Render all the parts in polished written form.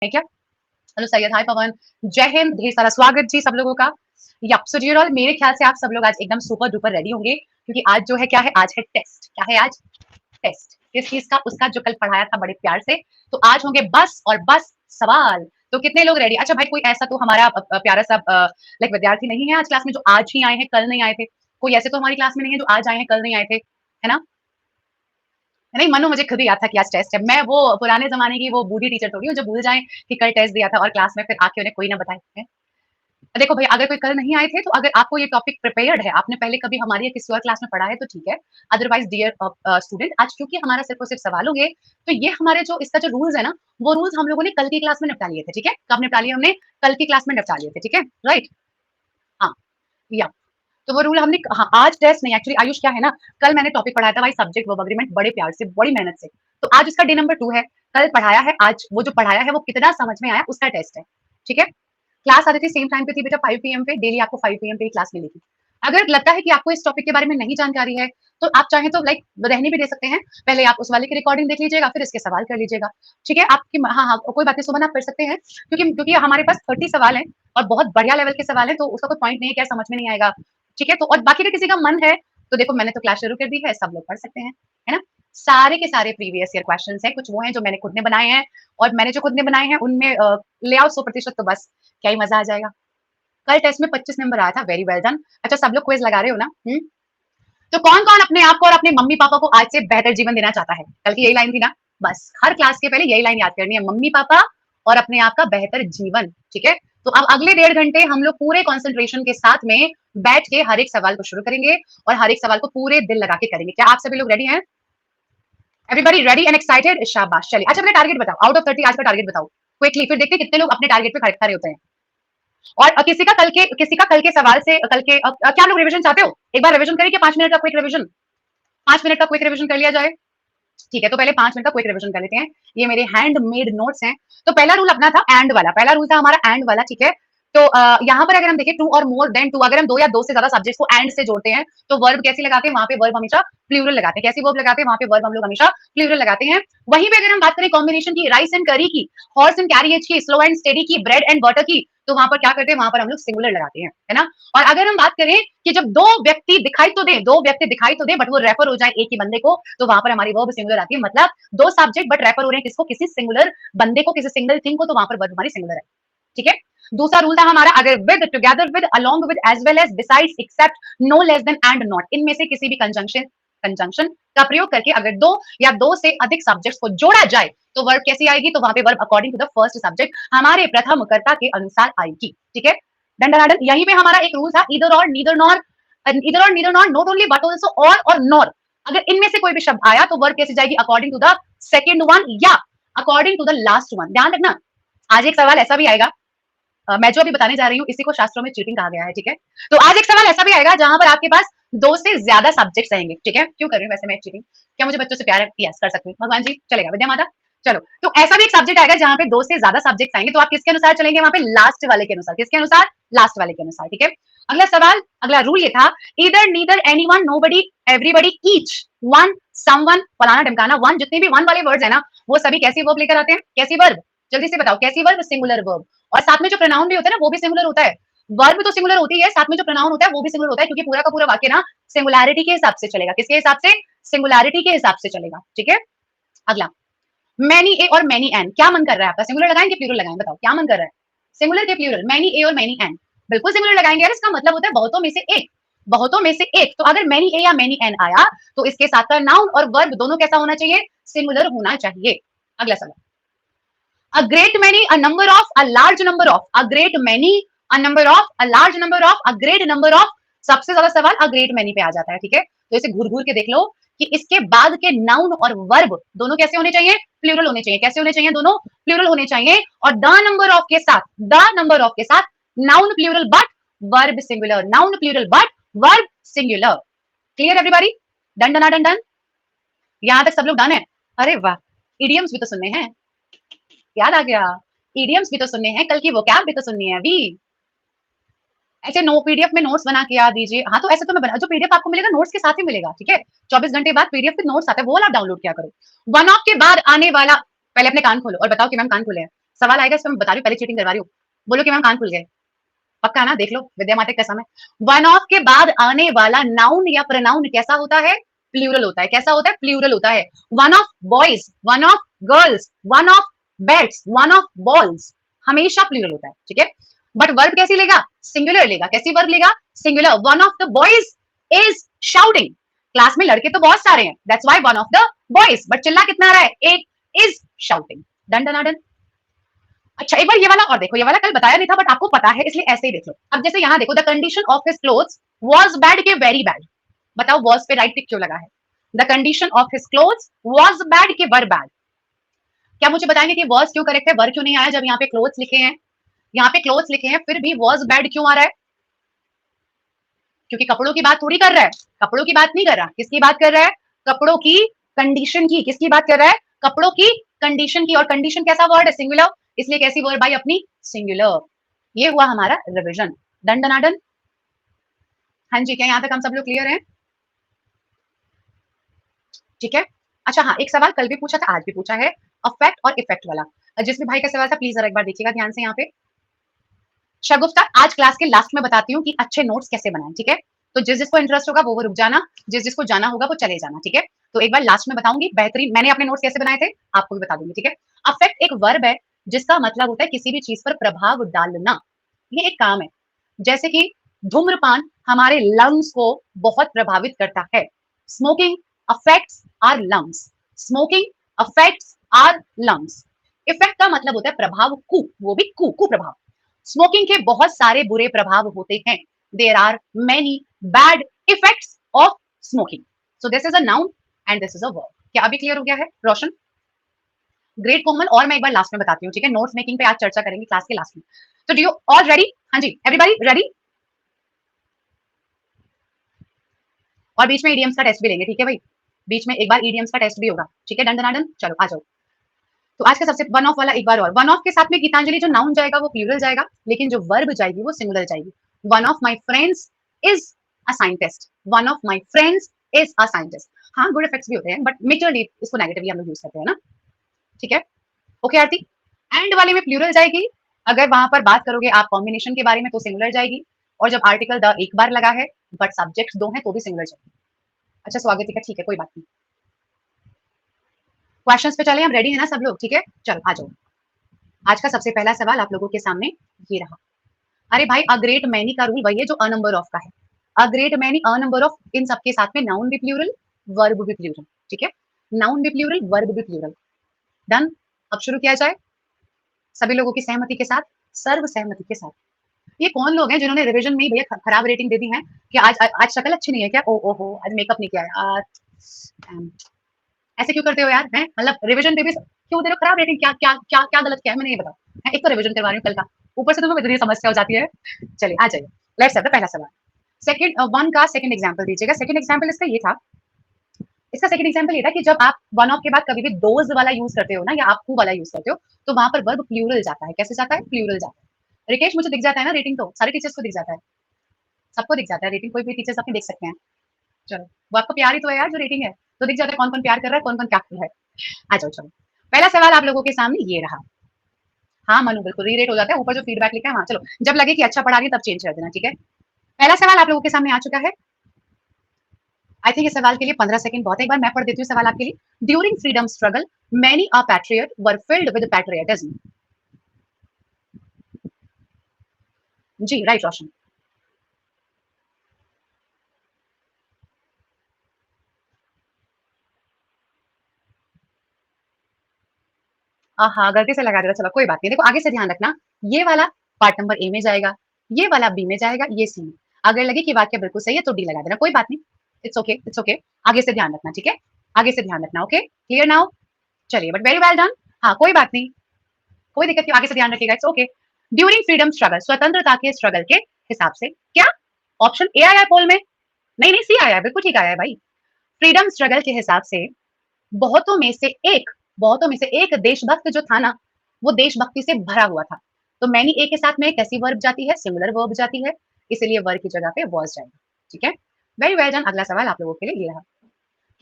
है क्या? हेलो सैयद, हाय पवन, जय हिंद, ढेर सारा स्वागत जी सब लोगों का। यप, सो डियर ऑल, मेरे ख्याल से आप सब लोग आज एकदम सुपर डुपर रेडी होंगे क्योंकि आज जो है क्या है, आज है टेस्ट। क्या है आज? टेस्ट। किस चीज का? उसका जो कल पढ़ाया था बड़े प्यार से। तो आज होंगे बस और बस सवाल। तो कितने लोग रेडी? अच्छा भाई, कोई ऐसा तो हमारा प्यारा सा लाइक विद्यार्थी नहीं है आज क्लास में जो आज ही आए हैं, कल नहीं आए थे? कोई ऐसे तो हमारी क्लास में नहीं है जो आज आए हैं, कल नहीं आए थे, है ना? नहीं मनु, मुझे खुद ही याद था कि आज टेस्ट है। मैं वो पुराने जमाने की वो बूढ़ी टीचर थोड़ी हूँ जो भूल जाए कि कल टेस्ट दिया था और क्लास में फिर आके उन्हें कोई ना बताए। देखो भाई, अगर कोई कल नहीं आए थे तो अगर आपको ये टॉपिक प्रिपेयर्ड है, आपने पहले कभी हमारी या किसी और क्लास में पढ़ा है तो ठीक है। अदरवाइज डियर स्टूडेंट, आज क्योंकि हमारा सिर्फ और सिर्फ सवाल होंगे, तो ये हमारे जो इसका जो रूल्स है ना, वो रूल्स हम लोगों ने कल की क्लास में निपटा लिए थे। ठीक है, कब निपटा लिए हमने? कल की क्लास में निपटा लिए थे। ठीक है, राइट। हाँ, या तो वो रूल हमने, हाँ, आज टेस्ट नहीं, एक्चुअली आयुष क्या है ना, कल मैंने टॉपिक पढ़ाया था भाई, सब्जेक्ट वर्ब एग्रीमेंट, बड़े प्यार से, बड़ी मेहनत से। तो आज उसका डे नंबर 2 है। कल पढ़ाया है, आज वो जो पढ़ाया है वो कितना समझ में आया उसका टेस्ट है। ठीक है, क्लास आती थी सेम टाइम पे थी बेटा, 5 पीएम पे, डेली आपको 5 पीएम पे ही क्लास मिलेगी। अगर लगता है कि आपको इस टॉपिक के बारे में नहीं जानकारी है, तो आप चाहें तो लाइक रहने भी दे सकते हैं। पहले आप उस वाले की रिकॉर्डिंग देख लीजिएगा, फिर इसके सवाल कर लीजिएगा। ठीक है, आपकी, हाँ हाँ, कोई बात नहीं सुमन, आप कर सकते हैं क्योंकि क्योंकि हमारे पास 30 सवाल हैं और बहुत बढ़िया लेवल के सवाल हैं, तो उसका कोई पॉइंट नहीं है क्या समझ में नहीं आएगा। ठीक है, तो और बाकी अगर किसी का मन है तो देखो, मैंने तो क्लास शुरू कर दी है, सब लोग पढ़ सकते हैं, है ना? सारे के सारे प्रीवियस ईयर क्वेश्चंस हैं, कुछ वो हैं जो मैंने खुद ने बनाए हैं, और मैंने जो खुद ने बनाए हैं उनमें ले आओ 100% तो बस क्या ही मजा आ जाएगा। कल टेस्ट में 25 नंबर आया था, वेरी वेल डन। अच्छा, सब लोग क्विज लगा रहे हो ना? तो कौन कौन अपने आप को और अपने मम्मी पापा को आज से बेहतर जीवन देना चाहता है? कल की यही लाइन थी ना, बस हर क्लास के पहले यही लाइन याद करनी है, मम्मी पापा और अपने आप का बेहतर जीवन। ठीक है, तो अब अगले 1.5 घंटे हम लोग पूरे कॉन्सेंट्रेशन के साथ में बैठ के हर एक सवाल को शुरू करेंगे और हर एक सवाल को पूरे दिल लगा के करेंगे। क्या आप सभी लोग रेडी हैं? Everybody ready and excited? शाबाश, चलिए। अच्छा, अपना टारगेट बताओ, आउट ऑफ 30 आज का टारगेट बताओ क्विकली, फिर देखते हैं कितने लोग अपने टारगेट पे खड़े होते हैं। और किसी का कल के सवाल से कल के क्या लोग रिवीजन चाहते हो? एक बार रिवीजन करें क्या? 5 मिनट का क्विक रिवीजन, 5 मिनट का क्विक रिवीजन कर लिया जाए। ठीक है, तो पहले 5 मिनट का क्विक रिवीजन कर लेते हैं। ये मेरे हैंडमेड नोट्स हैं। तो पहला रूल अपना था एंड वाला, पहला रूल था हमारा एंड वाला। ठीक है, तो यहाँ पर अगर हम देखें 2 और मोर देन 2, अगर हम 2 या 2 से ज्यादा सब्जेक्ट्स को एंड से जोड़ते हैं तो वर्ब कैसे लगाते हैं? वहां पे वर्ब हमेशा प्लूरल लगाते हैं। कैसी वर्ब लगाते हैं? वहां पे वर्ब हम लोग हमेशा प्लूरल लगाते हैं। वहीं पे अगर हम बात करें कॉम्बिनेशन की, राइस एंड करी की, हॉर्स एंड कैरियज की, स्लो एंड स्टेडी की, ब्रेड एंड बटर की, तो वहां पर क्या करते हैं? वहां पर हम लोग सिंगुलर लगाते हैं, है ना? और अगर हम बात करें कि जब दो व्यक्ति दिखाई तो दे, बट वो रेफर हो जाए एक ही बंदे को, तो वहां पर हमारी वर्ब सिंगुलर आती है। मतलब 2 सब्जेक्ट बट रेफर हो रहे हैं किसको? किसी सिंगुलर बंदे को, किसी सिंगल थिंग को, तो वहां पर वर्ब हमारी सिंगुलर है। ठीक है, दूसरा रूल था हमारा, अगर with, together with, along with, as well as, besides, except, no less than and not, इनमें से किसी भी कंजंक्शन का प्रयोग करके अगर 2 या 2 से अधिक सब्जेक्ट्स को जोड़ा जाए तो वर्ब कैसी आएगी? तो वहां पे verb according to the first subject, हमारे प्रथम कर्ता के अनुसार आएगी। ठीक है, डन। यहीं पे हमारा एक रूल था, ईदर और, neither nor, not only but also, और नॉर। अगर इनमें से कोई भी शब्द आया तो वर्ब कैसे जाएगी? According to the second one या according to the last one. ध्यान रखना, आज एक सवाल ऐसा भी आएगा, मैं जो अभी बताने जा रही हूँ इसी को शास्त्रों में चीटिंग कहा गया है। ठीक है, तो आज एक सवाल ऐसा भी आएगा जहां पर आपके पास 2 से ज्यादा सब्जेक्ट्स आएंगे। ठीक है, क्यों कर रही हूँ वैसे मैं चीटिंग? क्या मुझे बच्चों से प्यार है? यस, कर सकती हूँ भगवान जी, चलेगा विद्या माता। चलो, तो ऐसा भी एक सब्जेक्ट आएगा जहां पे 2 से ज्यादा सब्जेक्ट्स आएंगे, तो आप किसके अनुसार चलेंगे? वहां पे लास्ट वाले के अनुसार। किसके अनुसार? लास्ट वाले के अनुसार। ठीक है, अगला सवाल, अगला रूल ये था, either, neither, anyone, nobody, everybody, each, one, someone, फलाना ढमकाना, वन, जितने भी वन वाले वर्ड्स है ना, वो सभी कैसी वर्ब लेकर आते हैं? कैसी वर्ब? जल्दी से बताओ, कैसी वर्ब? Singular verb. और साथ में जो प्रोनाउन भी होता है ना, वो भी सिंगुलर होता है। वर्ब तो सिंगुलर होती है, साथ में जो प्रोनाउन होता है वो भी सिंगुलर होता है, क्योंकि पूरा का पूरा वाक्य ना सिंगुलैरिटी के हिसाब से चलेगा। किसके हिसाब से? सिंगुलैरिटी के हिसाब से चलेगा। ठीक है, अगला, मैनी ए और मैनी एन, क्या मन कर रहा है आपका? सिंगुलर लगाएं कि प्लूरल लगाएं? बताओ क्या मन कर रहा है? सिंगुलर के प्लूरल? मैनी ए और मैनी एन, बिल्कुल सिंगुलर लगाएंगे यार, इसका मतलब होता है बहुतों में से एक, बहुतों में से एक। तो अगर मैनी ए या मैनी एन आया तो इसके साथ का नाउन और वर्ब दोनों कैसा होना चाहिए? सिंगुलर होना चाहिए। अगला सवाल, a great many, a number of, a large number of, a great many, a number of, a large number of, a great number of, सबसे ज्यादा सवाल a great many पे आ जाता है। ठीक है, तो इसे घूर घूर के देख लो कि इसके बाद के नाउन और वर्ब दोनों कैसे होने चाहिए? प्लूरल होने चाहिए। कैसे होने चाहिए? दोनों प्लूरल होने चाहिए। और द नंबर ऑफ के साथ, द नंबर ऑफ के साथ noun plural but verb singular, noun plural but verb singular. Clear everybody? Done done done done, यहां तक सब लोग डन है? अरे वाह, इडियम्स भी तो सुनने हैं, याद आ गया, इडियम्स भी तो सुनने हैं, कल की वोकैब भी तो सुननी है अभी। ऐसे नो पीडीएफ में नोट्स बना के याद दीजिए। हाँ, तो ऐसे तो मैं बना, जो पीडीएफ आपको मिलेगा नोट्स के साथ ही मिलेगा। ठीक है, 24 घंटे बाद पीडीएफ के नोट्स आते हैं, वो आप डाउनलोड क्या करो। वन ऑफ के बाद आने वाला, पहले अपने कान खोलो और बताओ कि मैम कान खोले हैं। सवाल आएगा इसमें मैं बता रही हूँ, पहले चीटिंग करवा रही हूँ। बोलो कि मैम कान खुल गए। पक्का ना, देख लो विद्या माता की कसम है। वन ऑफ के बाद आने वाला नाउन या प्रोनाउन कैसा होता है? प्लूरल होता है। कैसा होता है? प्लूरल होता है। One of boys, one of girls, one of bats, one of balls, हमेशा प्लूरल होता है, ठीक है। बट वर्ब कैसी लेगा? सिंगुलर लेगा। कैसी वर्ब लेगा? Singular. One of the boys is shouting. Class में लड़के तो बहुत सारे हैं, that's why one of the boys, but चिल्ला कितना रहा है? एक is shouting. Done done done. अच्छा एक बार ये वाला और देखो, ये वाला कल बताया नहीं था बट आपको पता है इसलिए ऐसे ही देख लो। अब जैसे यहाँ देखो, the condition of his clothes was bad के वेरी बैड। बताओ वाज पे राइट टिक क्यों लगा है? The condition of his clothes was bad के वर बैड। क्या मुझे बताएंगे कि वाज क्यों करेक्ट है, वर क्यों नहीं आया जब यहाँ पे क्लोथ्स लिखे हैं? यहाँ पे क्लोथ्स लिखे हैं फिर भी वाज बैड क्यों आ रहा है? क्योंकि कपड़ों की बात थोड़ी कर रहा है, कपड़ों की बात नहीं कर रहा। किसकी बात कर रहा है? कपड़ों की कंडीशन की। किसकी बात कर रहा है? कपड़ों की कंडीशन की। और कंडीशन कैसा वर्ड है? सिंगुलर, इसलिए कैसी वर्ड भाई अपनी? सिंगुलर। ये हुआ हमारा रिविजन। डन डनाडन। हाँ जी, क्या यहाँ तक हम सब लोग क्लियर हैं? ठीक है। अच्छा हाँ, एक सवाल कल भी पूछा था, आज भी पूछा है, अफेक्ट और इफेक्ट वाला। जिसमें भाई का सवाल था, प्लीज जरा एक बार देखिएगा ध्यान से यहाँ पे। शगुफ्ता, आज क्लास के लास्ट में बताती हूँ कि अच्छे नोट्स कैसे बनाएं, ठीक है। तो जिस जिसको इंटरेस्ट होगा वो रुक जाना, जिस जिसको जाना होगा वो चले जाना, ठीक है। तो एक बार लास्ट में बताऊंगी बेहतरीन, मैंने अपने नोट्स कैसे बनाए थे आपको भी बता दूंगी, ठीक है। अफेक्ट एक वर्ब है जिसका मतलब होता है किसी भी चीज पर प्रभाव डालना। ये एक काम है। जैसे कि धूम्रपान हमारे लंग्स को बहुत प्रभावित करता है। Smoking affects our lungs. Smoking affects our lungs. Effect का मतलब होता है प्रभाव, कु, वो भी कु प्रभाव। स्मोकिंग के बहुत सारे बुरे प्रभाव होते हैं। There are many bad effects of smoking. So this is a noun and this is a verb. क्या अभी क्लियर हो गया है रोशन? Great common. और मैं एक बार लास्ट में बताती हूँ, ठीक है। नोट्स मेकिंग पे आज चर्चा करेंगे क्लास के लास्ट में। तो डू यू ऑल रेडी? हाँ जी, एवरीबॉडी रेडी? और बीच में ईडीएम्स का टेस्ट भी लेंगे, ठीक है भाई। बीच में एक बार ईडीएम्स का टेस्ट भी होगा, ठीक है। Done done done. चलो आ जाओ। तो आज का सबसे वन ऑफ वाला एक बार और। वन ऑफ के साथ में गीतांजलि जो नाउन जाएगा वो प्लूरल जाएगा, लेकिन जो वर्ब जाएगी वो सिंगुलर जाएगी। One of my friends is a scientist. One of my friends is a scientist. हाँ, गुड इफेक्ट्स भी होते हैं बट मेजरली इसको नेगेटिवली हम लोग यूज करते हैं ना, ठीक है। Okay Aarti. एंड वाले में प्लूरल जाएगी। अगर वहां पर बात करोगे आप कॉम्बिनेशन के बारे में तो सिंगुलर जाएगी। और जब आर्टिकल द एक बार लगा है बट सब्जेक्ट दो हैं तो भी सिंगुलर जाएगी। अच्छा स्वागत है, ठीक है कोई बात नहीं। क्वेश्चंस पे चले, हम रेडी है ना सब लोग? ठीक है, चलो आ जाओ। आज का सबसे पहला सवाल आप लोगों के सामने ये रहा। अरे भाई, अ ग्रेट मैनी का रूल वही है जो अ नंबर ऑफ का है। A great many, a number of, इन सबके साथ में नाउन भी प्लूरल, वर्ब भी प्लूरल, ठीक है। नाउन भी प्लूरल, वर्ब भी प्लूरल। डन। अब शुरू किया जाए सभी लोगों की सहमति के साथ, सर्व सहमति के साथ। ये कौन लोग हैं जिन्होंने रिवीजन में ही भैया खराब रेटिंग दे दी है कि आज आज शक्ल अच्छी नहीं है क्या? ओ हो, आज मेकअप नहीं किया है आज। ऐसे क्यों करते हो यार? हैं मतलब रिवीजन पे भी क्यों दे रहे हो खराब रेटिंग? क्या क्या क्या क्या गलत किया है मैंने, ये बताओ। एक तो रिवीजन करवा रही हूँ कल का, ऊपर से तुम्हें इतनी समस्या हो जाती है। चलिए आ जाइए, लेट्स हैव द पहला सवाल। सेकंड वन का सेकंड एग्जांपल दीजिएगा। सेकंड एग्जांपल इसका ये था, इसका सेकंड एग्जांपल ये था कि जब आप वन ऑफ के बाद कभी भी दोज वाला यूज करते हो ना, या आप हु वाला यूज करते हो, तो वहां पर वर्ब प्लूरल जाता है। कैसे जाता है? प्लूरल जाता है। रिकेश, मुझे दिख जाता है ना रेटिंग? तो सारे टीचर्स को दिख जाता है, सबको दिख जाता है रेटिंग, कोई भी टीचर्स अपने देख सकते हैं। चलो, वो आपका प्यार ही तो है यार जो रेटिंग है, तो दिख जाता है कौन कौन प्यार कर रहा है, कौन कौन क्या कर रहा है। आ जाओ चलो, पहला सवाल आप लोगों के सामने ये रहा। हाँ मनु, बिल्कुल रीरेट हो जाता है, ऊपर जो फीडबैक लिखा है वहां। चलो, जब लगे कि अच्छा पढ़ा रही है तब चेंज कर देना, ठीक है। पहला सवाल आप लोगों के सामने आ चुका है। आई थिंक इस सवाल के लिए 15 सेकंड बहुत है। एक बार मैं पढ़ देती हूँ सवाल आपके लिए। During freedom struggle many a patriot were filled with patriotism. जी राइट रोशन। हाँ गलती से लगा दिया, चलो कोई बात नहीं। देखो आगे से ध्यान रखना, ये वाला पार्ट नंबर ए में जाएगा, ये वाला बी में जाएगा, ये सी में। अगर लगे कि वाक्य बिल्कुल सही है तो डी लगा देना, कोई बात नहीं। It's okay, it's okay. आगे से ध्यान रखना, ठीक है। आगे से ध्यान रखना, ओके क्लियर नाउ? चलिए, बट वेरी वेल डन। हाँ कोई बात नहीं, कोई दिक्कत नहीं, आगे से ध्यान रखिएगा, it's okay. During freedom struggle, स्वतंत्रता के स्ट्रगल के हिसाब से क्या? ऑप्शन ए आया है पोल में? नहीं नहीं, सी आया है, बिल्कुल ठीक आया है भाई। फ्रीडम स्ट्रगल के हिसाब से बहुतों में से एक, बहुतों में से एक देशभक्त जो था ना, वो देशभक्ति से भरा हुआ था। तो मैनी ए के साथ में कैसी वर्ब जाती है? सिंगुलर वर्ब जाती है, इसीलिए वर्ब की जगह पे वॉज जाएगा, ठीक है। Very well done. अगला सवाल आप लोगों के लिए ये रहा।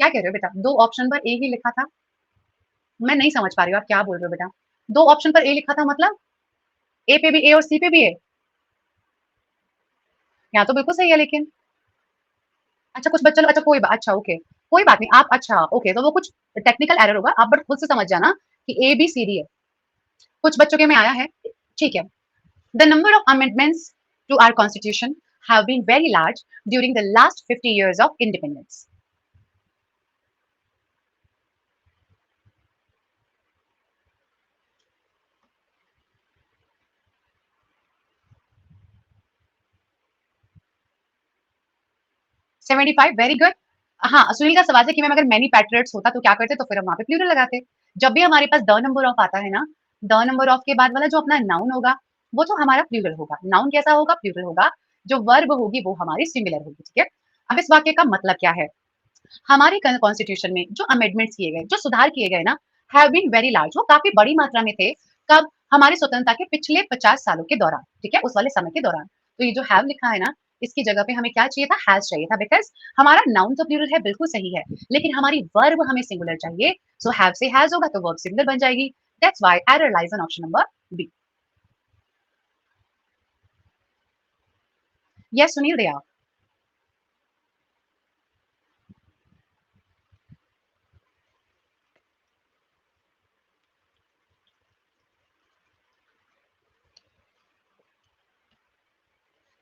क्या कह रहे हो बेटा? दो ऑप्शन पर ए ही लिखा था, मैं नहीं समझ पा रही हूँ आप क्या बोल रहे हो बेटा। दो ऑप्शन पर ए लिखा था, मतलब ए पे भी ए और सी पे भी ए। यहाँ तो बिल्कुल सही है लेकिन। अच्छा कुछ बच्चा, अच्छा कोई बात, अच्छा ओके, कोई बात नहीं आप, अच्छा ओके, तो वो कुछ टेक्निकल एरर होगा, आप बट खुद से समझ जाना कि ए बी सी डी है। कुछ बच्चों के में आया है, ठीक है। The number of amendments to our constitution have been very large during the last 50 years of independence. 75, very good. हाँ, सुनील का सवाल है कि मैम अगर मैनी पैट्रियट्स होता तो क्या करते, तो फिर हम वहां पे प्लूरल लगाते। जब भी हमारे पास द नंबर ऑफ आता है ना, द नंबर ऑफ के बाद वाला जो अपना नाउन होगा वो तो हमारा प्लूरल होगा। नाउन कैसा होगा, प्लूरल होगा। जो वर्ब होगी वो हमारी सिंगुलर होगी, ठीक है। अब इस वाक्य का मतलब क्या है, हमारे कॉन्स्टिट्यूशन में जो अमेंडमेंट्स किए गए, जो सुधार किए गए ना, हैव बीन वेरी लार्ज, वो काफी बड़ी मात्रा में थे। कब, हमारी स्वतंत्रता के पिछले 50 सालों के दौरान, ठीक है, उस वाले समय के दौरान। तो ये जो हैव लिखा है ना, इसकी जगह पे हमें क्या चाहिए था, हैज चाहिए था, बिकॉज हमारा नाउन तो प्लूरल है, बिल्कुल सही है, लेकिन हमारी वर्ब हमें सिंगुलर चाहिए। सो हैव से हैज होगा तो वर्ब सिंगुलर बन जाएगी। That's why error lies on option number B. Yes Sunil Daya.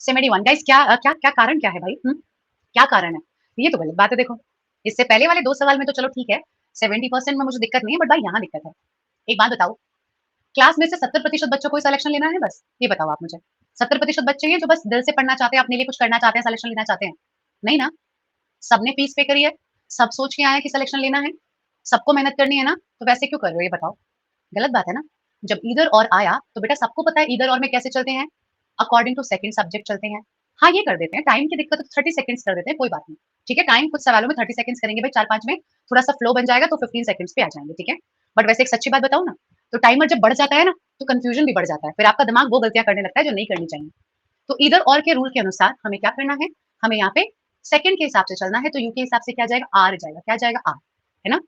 71 guys, क्या क्या क्या कारण क्या है भाई, क्या कारण है? ये तो गलत बात है देखो। इससे पहले वाले 2 सवाल में तो चलो ठीक है, 70% में मुझे दिक्कत नहीं है, बट भाई यहाँ दिक्कत है। एक बात बताओ, क्लास में से 70% बच्चों को ही सिलेक्शन लेना है बस? ये बताओ आप मुझे। 70% बच्चे हैं जो बस दिल से पढ़ना चाहते हैं, अपने लिए कुछ करना चाहते हैं, सिलेक्शन लेना चाहते हैं? नहीं ना? सबने फीस पे करी है, सब सोच के आए हैं कि सिलेक्शन लेना है, सबको मेहनत करनी है ना, तो वैसे क्यों कर रहे हो ये बताओ? गलत बात है ना? जब ईदर और आया तो बेटा सबको पता है ईदर और में कैसे चलते हैं, अकॉर्डिंग टू सेकंड सब्जेक्ट चलते हैं। हाँ, ये कर देते हैं, टाइम की दिक्कत है तो 30 सेकंड्स कर देते हैं, कोई बात नहीं। ठीक है, टाइम कुछ सवालों में 30 सेकंड्स करेंगे भाई, 4-5 में थोड़ा-सा फ्लो बन जाएगा तो 15 सेकंड्स पे आ जाएँगे, ठीक है? बट वैसे एक सच्ची बात बताऊँ ना, तो टाइमर जब बढ़ जाता है ना, तो कन्फ्यूजन भी बढ़ जाता है। फिर आपका दिमाग वो गलतियाँ करने लगता है जो नहीं करनी चाहिए। तो ईदर और के रूल के अनुसार हमें क्या करना है, हमें यहाँ पे सेकंड के हिसाब से चलना है, तो यू के हिसाब से क्या जाएगा, आर जाएगा। क्या जाएगा, आर, है ना?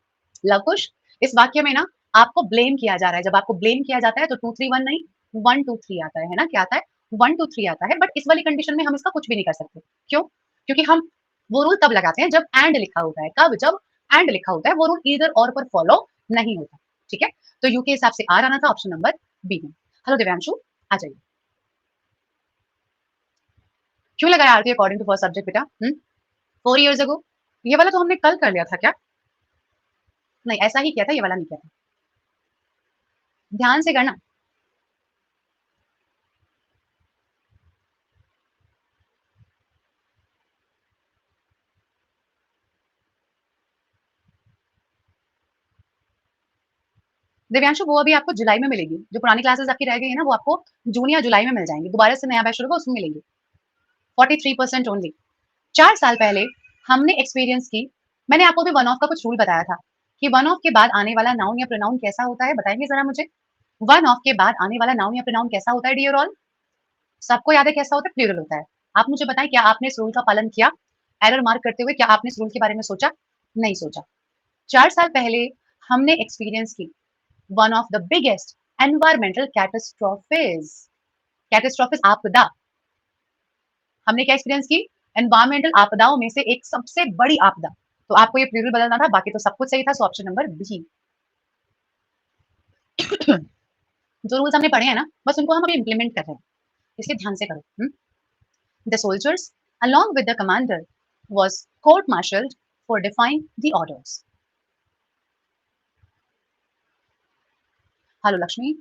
लव कुश, इस वाक्य में ना आपको ब्लेम किया जा रहा है। जब आपको ब्लेम किया जाता है तो 2 3 1 नहीं, 1 2 3 आता है ना? क्या आता है? 1 2 3 आता है, बट इस वाली कंडीशन में हम इसका कुछ भी नहीं कर सकते। क्यों? क्योंकि हम वो रूल तब लगाते हैं जब एंड लिखा होता है। कब? जब एंड लिखा होता है, वो रूल ईदर और पर फॉलो नहीं होता। ठीक है? तो यू के हिसाब से आर आना था, ऑप्शन नंबर बी में। हेलो दिव्यांशु, आ जाइए। क्यों लगाया आरती अकॉर्डिंग टू फर्स्ट सब्जेक्ट बेटा? 4 years ago? ये वाला तो हमने कल कर लिया था क्या? नहीं, ऐसा ही किया था, ये वाला नहीं किया था। ध्यान से करना। दिव्यांशु वो अभी आपको जुलाई में मिलेगी। जो पुरानी क्लासेस आपकी रह गई है ना, वो आपको जून या जुलाई में मिल जाएंगी। दोबारा से नया बैच शुरू होगा, उसमें मिलेंगी। 43% ओनली। 4 साल पहले हमने एक्सपीरियंस की, मैंने आपको भी वन ऑफ का कुछ रूल बताया था कि वन ऑफ के बाद आने वाला नाउन या प्रोनाउन कैसा होता है, बताएंगे जरा मुझे। वन ऑफ के बाद आने वाला नाउन या प्रोनाउन कैसा होता है डियर ऑल? सबको याद है कैसा होता है, प्लूरल होता है। आप मुझे बताएं, क्या आपने इस रूल का पालन किया? एरर मार्क करते हुए क्या आपने इस रूल के बारे में सोचा? नहीं सोचा। 4 साल पहले हमने एक्सपीरियंस की one of the biggest environmental catastrophes. Catastrophes आपदा। हमने क्या एक्सपीरियंस की? एनवायरमेंटल आपदाओं में से एक सबसे बड़ी आपदा। तो आपको ये प्लूरल बदलना था, बाकी तो सब कुछ सही था। So option number B. जो रूल्स हमने पढ़े हैं ना, बस उनको हम अभी इंप्लीमेंट कर रहे हैं, इसलिए ध्यान से करो। The soldiers along with the commander was court martialed for defying the orders. Hello Lakshmi.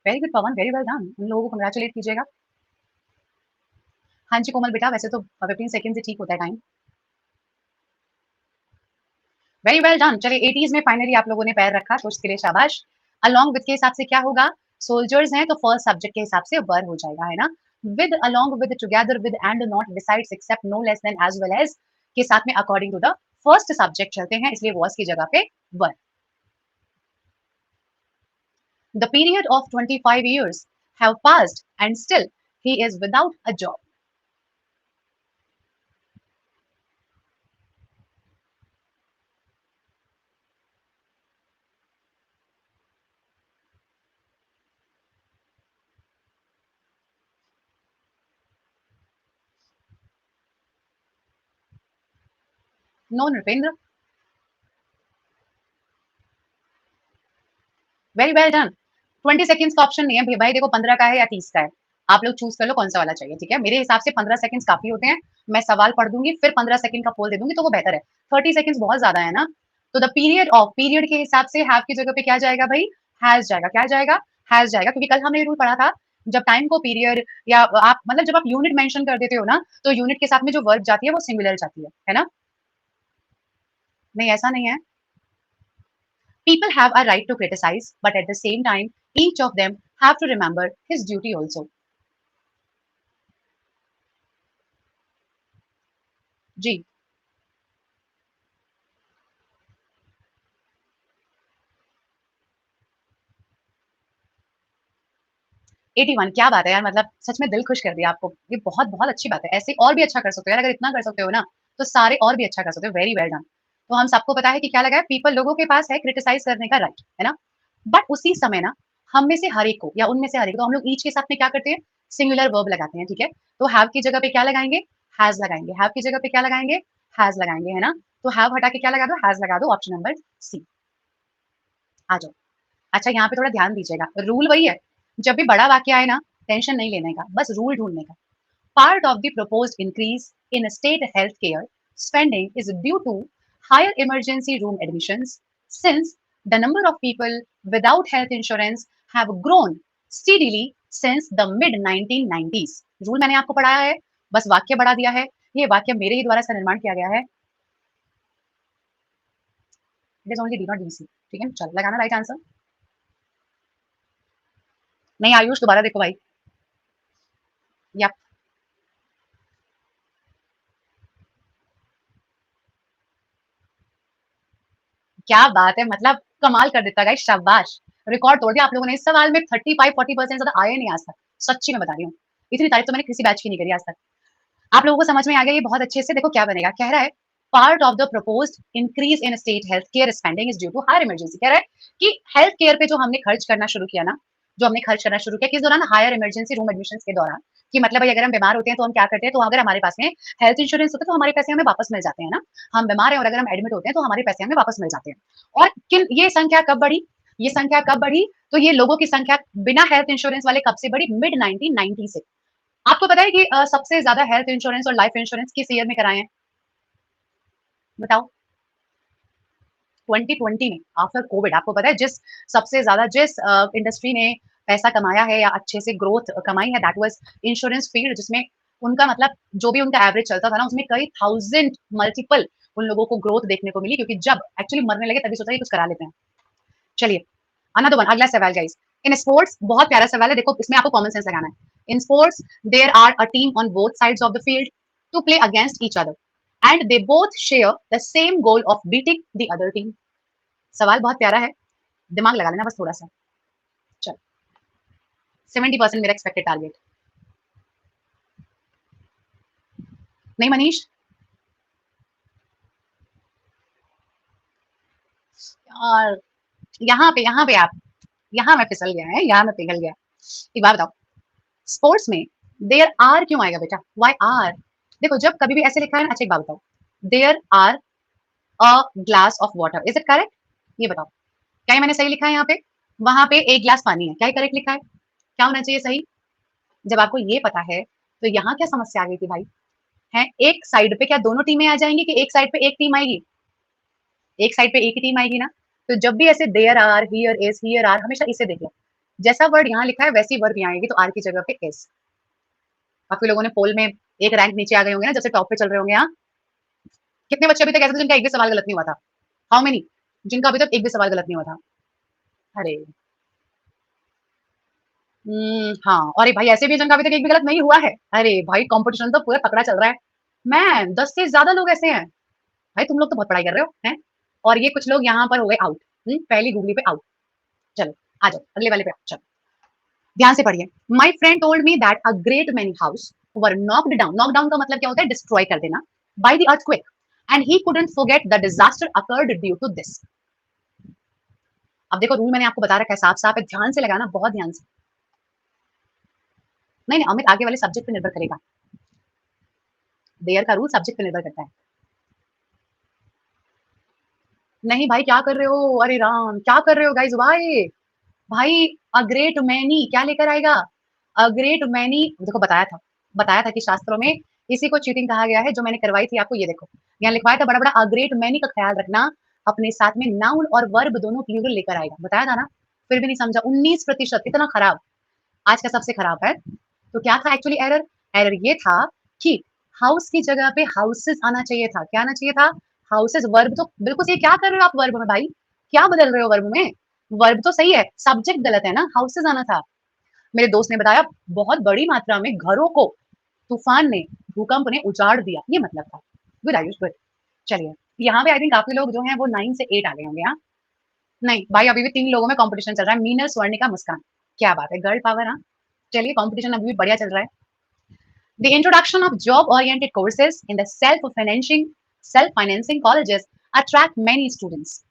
Very good Pawan, very well done. उन लोगों को कंग्रेचुलेट कीजिएगा। हाँ जी कोमल बेटा, वैसे तो 15 सेकंड से ठीक होता है टाइम। Very well done. चलिए 80s में फाइनली आप लोगों ने पैर रखा, तो उसके लिए शाबाश। अलोंग विद के हिसाब से क्या होगा? सोल्जर्स हैं तो फर्स्ट सब्जेक्ट के हिसाब से वर हो जाएगा, है ना? With, along with, together with, and, not, besides, except, no less than, as well as के साथ में according to the first subject चलते हैं, इसलिए वॉज की जगह पे were. The period of 25 years have passed and still he is without a job. No Nripendra, very well done. 20 seconds का ऑप्शन नहीं है भाई, देखो 15 का है या 30 का है, आप लोग चूज कर लो कौन सा वाला चाहिए, ठीक है। मेरे हिसाब से 15 सेकंड्स काफी होते हैं, मैं सवाल पढ़ दूंगी फिर 15 सेकंड का पोल दे दूंगी तो वो बेहतर है। 30 सेकंड्स बहुत ज्यादा है ना। तो द पीरियड ऑफ, पीरियड के हिसाब से हैव की जगह पे क्या जाएगा भाई, हैज जाएगा। क्या जाएगा, हैज जाएगा, क्योंकि कल हमने ये रूल पढ़ा था, जब टाइम को पीरियड या आप मतलब जब आप यूनिट मेंशन कर देते हो ना, तो यूनिट के साथ में जो वर्ब जाती है वो सिंगुलर जाती है ना। नहीं ऐसा नहीं है। People have a right to criticize, but at the same time, each of them have to remember his duty also. जी, 81 क्या बात है यार, मतलब सच में दिल खुश कर दिया आपको। ये बहुत बहुत अच्छी बात है, ऐसे और भी अच्छा कर सकते हो यार, अगर इतना कर सकते हो ना, तो सारे और भी अच्छा कर सकते हो। Very well done. तो हम सबको पता है कि क्या लगा है, पीपल लोगों के पास है क्रिटिसाइज करने का राइट, है ना। बट उसी समय ना, हम में से हर एक को या उनमें से हर एक को, हम लोग ईच के साथ में क्या करते हैं, सिंगुलर वर्ब लगाते हैं, ठीक है। तो हैव की जगह पे क्या लगाएंगे, हैज लगाएंगे। हैव की जगह पे क्या लगाएंगे, हैज लगाएंगे, है ना। तो हैव हटा के क्या लगा दो, हैज लगा दो, ऑप्शन नंबर सी। आ जाओ। अच्छा यहाँ पे थोड़ा ध्यान दीजिएगा, रूल वही है, जब भी बड़ा वाक्य आए ना, टेंशन नहीं लेने का, बस रूल ढूंढने का। Part of the proposed increase in state healthcare spending is due to higher emergency room admissions since the number of people without health insurance have grown steadily since the mid 1990s। Rule मैंने आपको पढ़ाया है, बस वाक्य बढ़ा दिया है। ये वाक्य मेरे ही द्वारा से निर्माण किया गया है। It is only D not DC, ठीक है। चल लगाना राइट आंसर। नहीं आयुष, दोबारा देखो भाई। या क्या बात है, मतलब कमाल कर देता गाइस, शाबाश। रिकॉर्ड तोड़ दिया आप लोगों ने इस सवाल में। 35-40% ज्यादा आए नहीं आज तक, सच्ची में बता रही हूँ। इतनी तारीफ तो मैंने किसी बैच की नहीं करी आज तक। आप लोगों को समझ में आ गया ये बहुत अच्छे से। देखो क्या बनेगा, कह रहा है part of the proposed increase in state health care spending is due to higher emergency. कह रहा है कि हेल्थ केयर पे जो हमने खर्च करना शुरू किया ना, जो हमने खर्च करना शुरू किया किस दौरान, हायर इमरजेंसी रूम एडमिशन के दौरान। कि मतलब भाई अगर हम बीमार होते हैं तो हम क्या करते हैं, तो अगर हमारे पास में हेल्थ इंश्योरेंस होता है तो हमारे पैसे हमें वापस मिल जाते हैं ना। हम बीमार हैं और अगर हम एडमिट होते हैं तो हमारे पैसे हमें वापस मिल जाते हैं। और किन ये संख्या कब बढ़ी, ये संख्या कब बढ़ी, तो ये लोगों की संख्या बिना हेल्थ इंश्योरेंस वाले कब से बढ़ी, मिड 1990 से। आपको पता है कि सबसे ज्यादा हेल्थ इंश्योरेंस और लाइफ इंश्योरेंस किस ईयर में कराए हैं, बताओ। 2020 में, आफ्टर कोविड। आपको पता है जिस सबसे ज्यादा जिस इंडस्ट्री ने पैसा कमाया है या अच्छे से ग्रोथ कमाई है, दैट वाज इंश्योरेंस फील्ड, जिसमें उनका मतलब जो भी उनका एवरेज चलता था ना, उसमें कई थाउजेंड मल्टीपल उन लोगों को ग्रोथ देखने को मिली, क्योंकि जब एक्चुअली मरने लगे तभी सोचा कि कुछ करा लेते हैं। चलिए अनदर वन, अगला सवाल गाइस। इन स्पोर्ट्स, बहुत प्यारा सवाल है, देखो इसमें आपको कॉमन सेंस लगाना है। In sports there are a team on both sides of the field to play against each other and they both share the same goal of beating the other team. सवाल बहुत प्यारा है, दिमाग लगा लेना बस थोड़ा सा। चल, 70% मेरा एक्सपेक्टेड टारगेट। नहीं मनीष, और यहाँ पे आप, यहाँ मैं फिसल गया है, यहाँ मैं पिघल गया। एक बात बताओ, स्पोर्ट्स में देयर आर क्यों आएगा बेटा, वाई आर। देखो जब कभी भी ऐसे लिखा है ना, अच्छा एक बात बताओ, there are a glass of water, is it correct, ये बताओ। क्या ये मैंने सही लिखा है यहाँ पे, वहां पे एक ग्लास पानी है, क्या करेक्ट लिखा है, क्या होना चाहिए सही। जब आपको ये पता है तो यहाँ क्या समस्या आ गई थी भाई, है एक साइड पे क्या दोनों टीमें आ जाएंगी कि एक साइड पे एक टीम आएगी, एक साइड पे एक ही टीम आएगी ना। तो जब भी ऐसे there are, here is, here are, हमेशा इसे देख लो, जैसा वर्ड यहाँ लिखा है वैसी वर्ड यहाँ आएगी, तो आर की जगह पे इज। काफी लोगों ने पोल में एक रैंक नीचे आ गए होंगे ना, जब से टॉप पे चल रहे होंगे यहाँ। कितने बच्चे अभी तक ऐसे थे जिनका एक भी सवाल गलत नहीं हुआ था, हाउ मेनी, जिनका अभी तक एक भी सवाल गलत नहीं हुआ था। अरे हाँ, अरे भाई ऐसे भी जिनका अभी तक एक भी गलत नहीं हुआ है। अरे भाई कंपटीशन तो पूरा तगड़ा चल रहा है। मैं 10 से ज्यादा लोग ऐसे हैं। भाई तुम लोग तो बहुत पढ़ाई कर रहे हो हैं, और ये कुछ लोग यहाँ पर हो गए आउट, पहली गूगली पे आउट। चलो आ जाओ अगले वाले पे, चलो ध्यान से पढ़िए। My friend told me that a great many house were knocked down, knock down का मतलब क्या होता है, डिस्ट्रॉय कर देना, by the earthquake and he couldn't forget the disaster occurred due to this. अब देखो रूल मैंने आपको बता रखा है, साफ साफ है, ध्यान से लगाना, बहुत ध्यान से। नहीं नहीं अमित, आगे वाले सब्जेक्ट पे निर्भर करेगा, देयर का रूल सब्जेक्ट पे निर्भर करता है। नहीं भाई क्या कर रहे हो? अरे राम! क्या कर रहे हो गाइस व्हाई? भाई अ ग्रेट मैनी क्या लेकर आएगा? अ ग्रेट मैनी देखो बताया था कि शास्त्रों में इसी को चीटिंग कहा गया है जो मैंने करवाई थी आपको ये देखो। यहाँ लिखवाया था बड़ा-बड़ा अ ग्रेट मैनी का ख्याल रखना, अपने साथ में नाउन और वर्ब दोनों प्लूरल लेकर आएगा। बताया था ना? फिर भी नहीं समझा 19% इतना खराब। आज का सबसे खराब है। तो क्या था एक्चुअली एरर? एरर ये था कि हाउस की जगह पे हाउसेस आना चाहिए था। क्या आना चाहिए था? हाउसेस वर्ब तो बिल्कुल सही क्या कर रहे हो आप वर्ब में भाई? क्या बदल रहे हो वर्ब में? वर्ब तो सही है, सब्जेक्ट गलत है ना, हाउसेस आना था। मेरे दोस्त ने बताया बहुत बड़ी मात्रा में घरों को तूफान ने, भूकंप ने उजाड़ दिया। ये मतलब था। Good Ayush good. चलिए, यहाँ पे आई थिंक काफ़ी लोग जो हैं वो 9 से 8 आ गए होंगे हाँ? नहीं, भाई अभी भी 3 लोगों में कॉम्पिटिशन चल रहा है। मीनल, स्वर्णिका, मुस्कान। क्या बात है, गर्ल पावर हाँ? चलिए कॉम्पिटिशन अभी भी बढ़िया चल रहा है। The introduction of job-oriented courses in the self-financing colleges attract many students.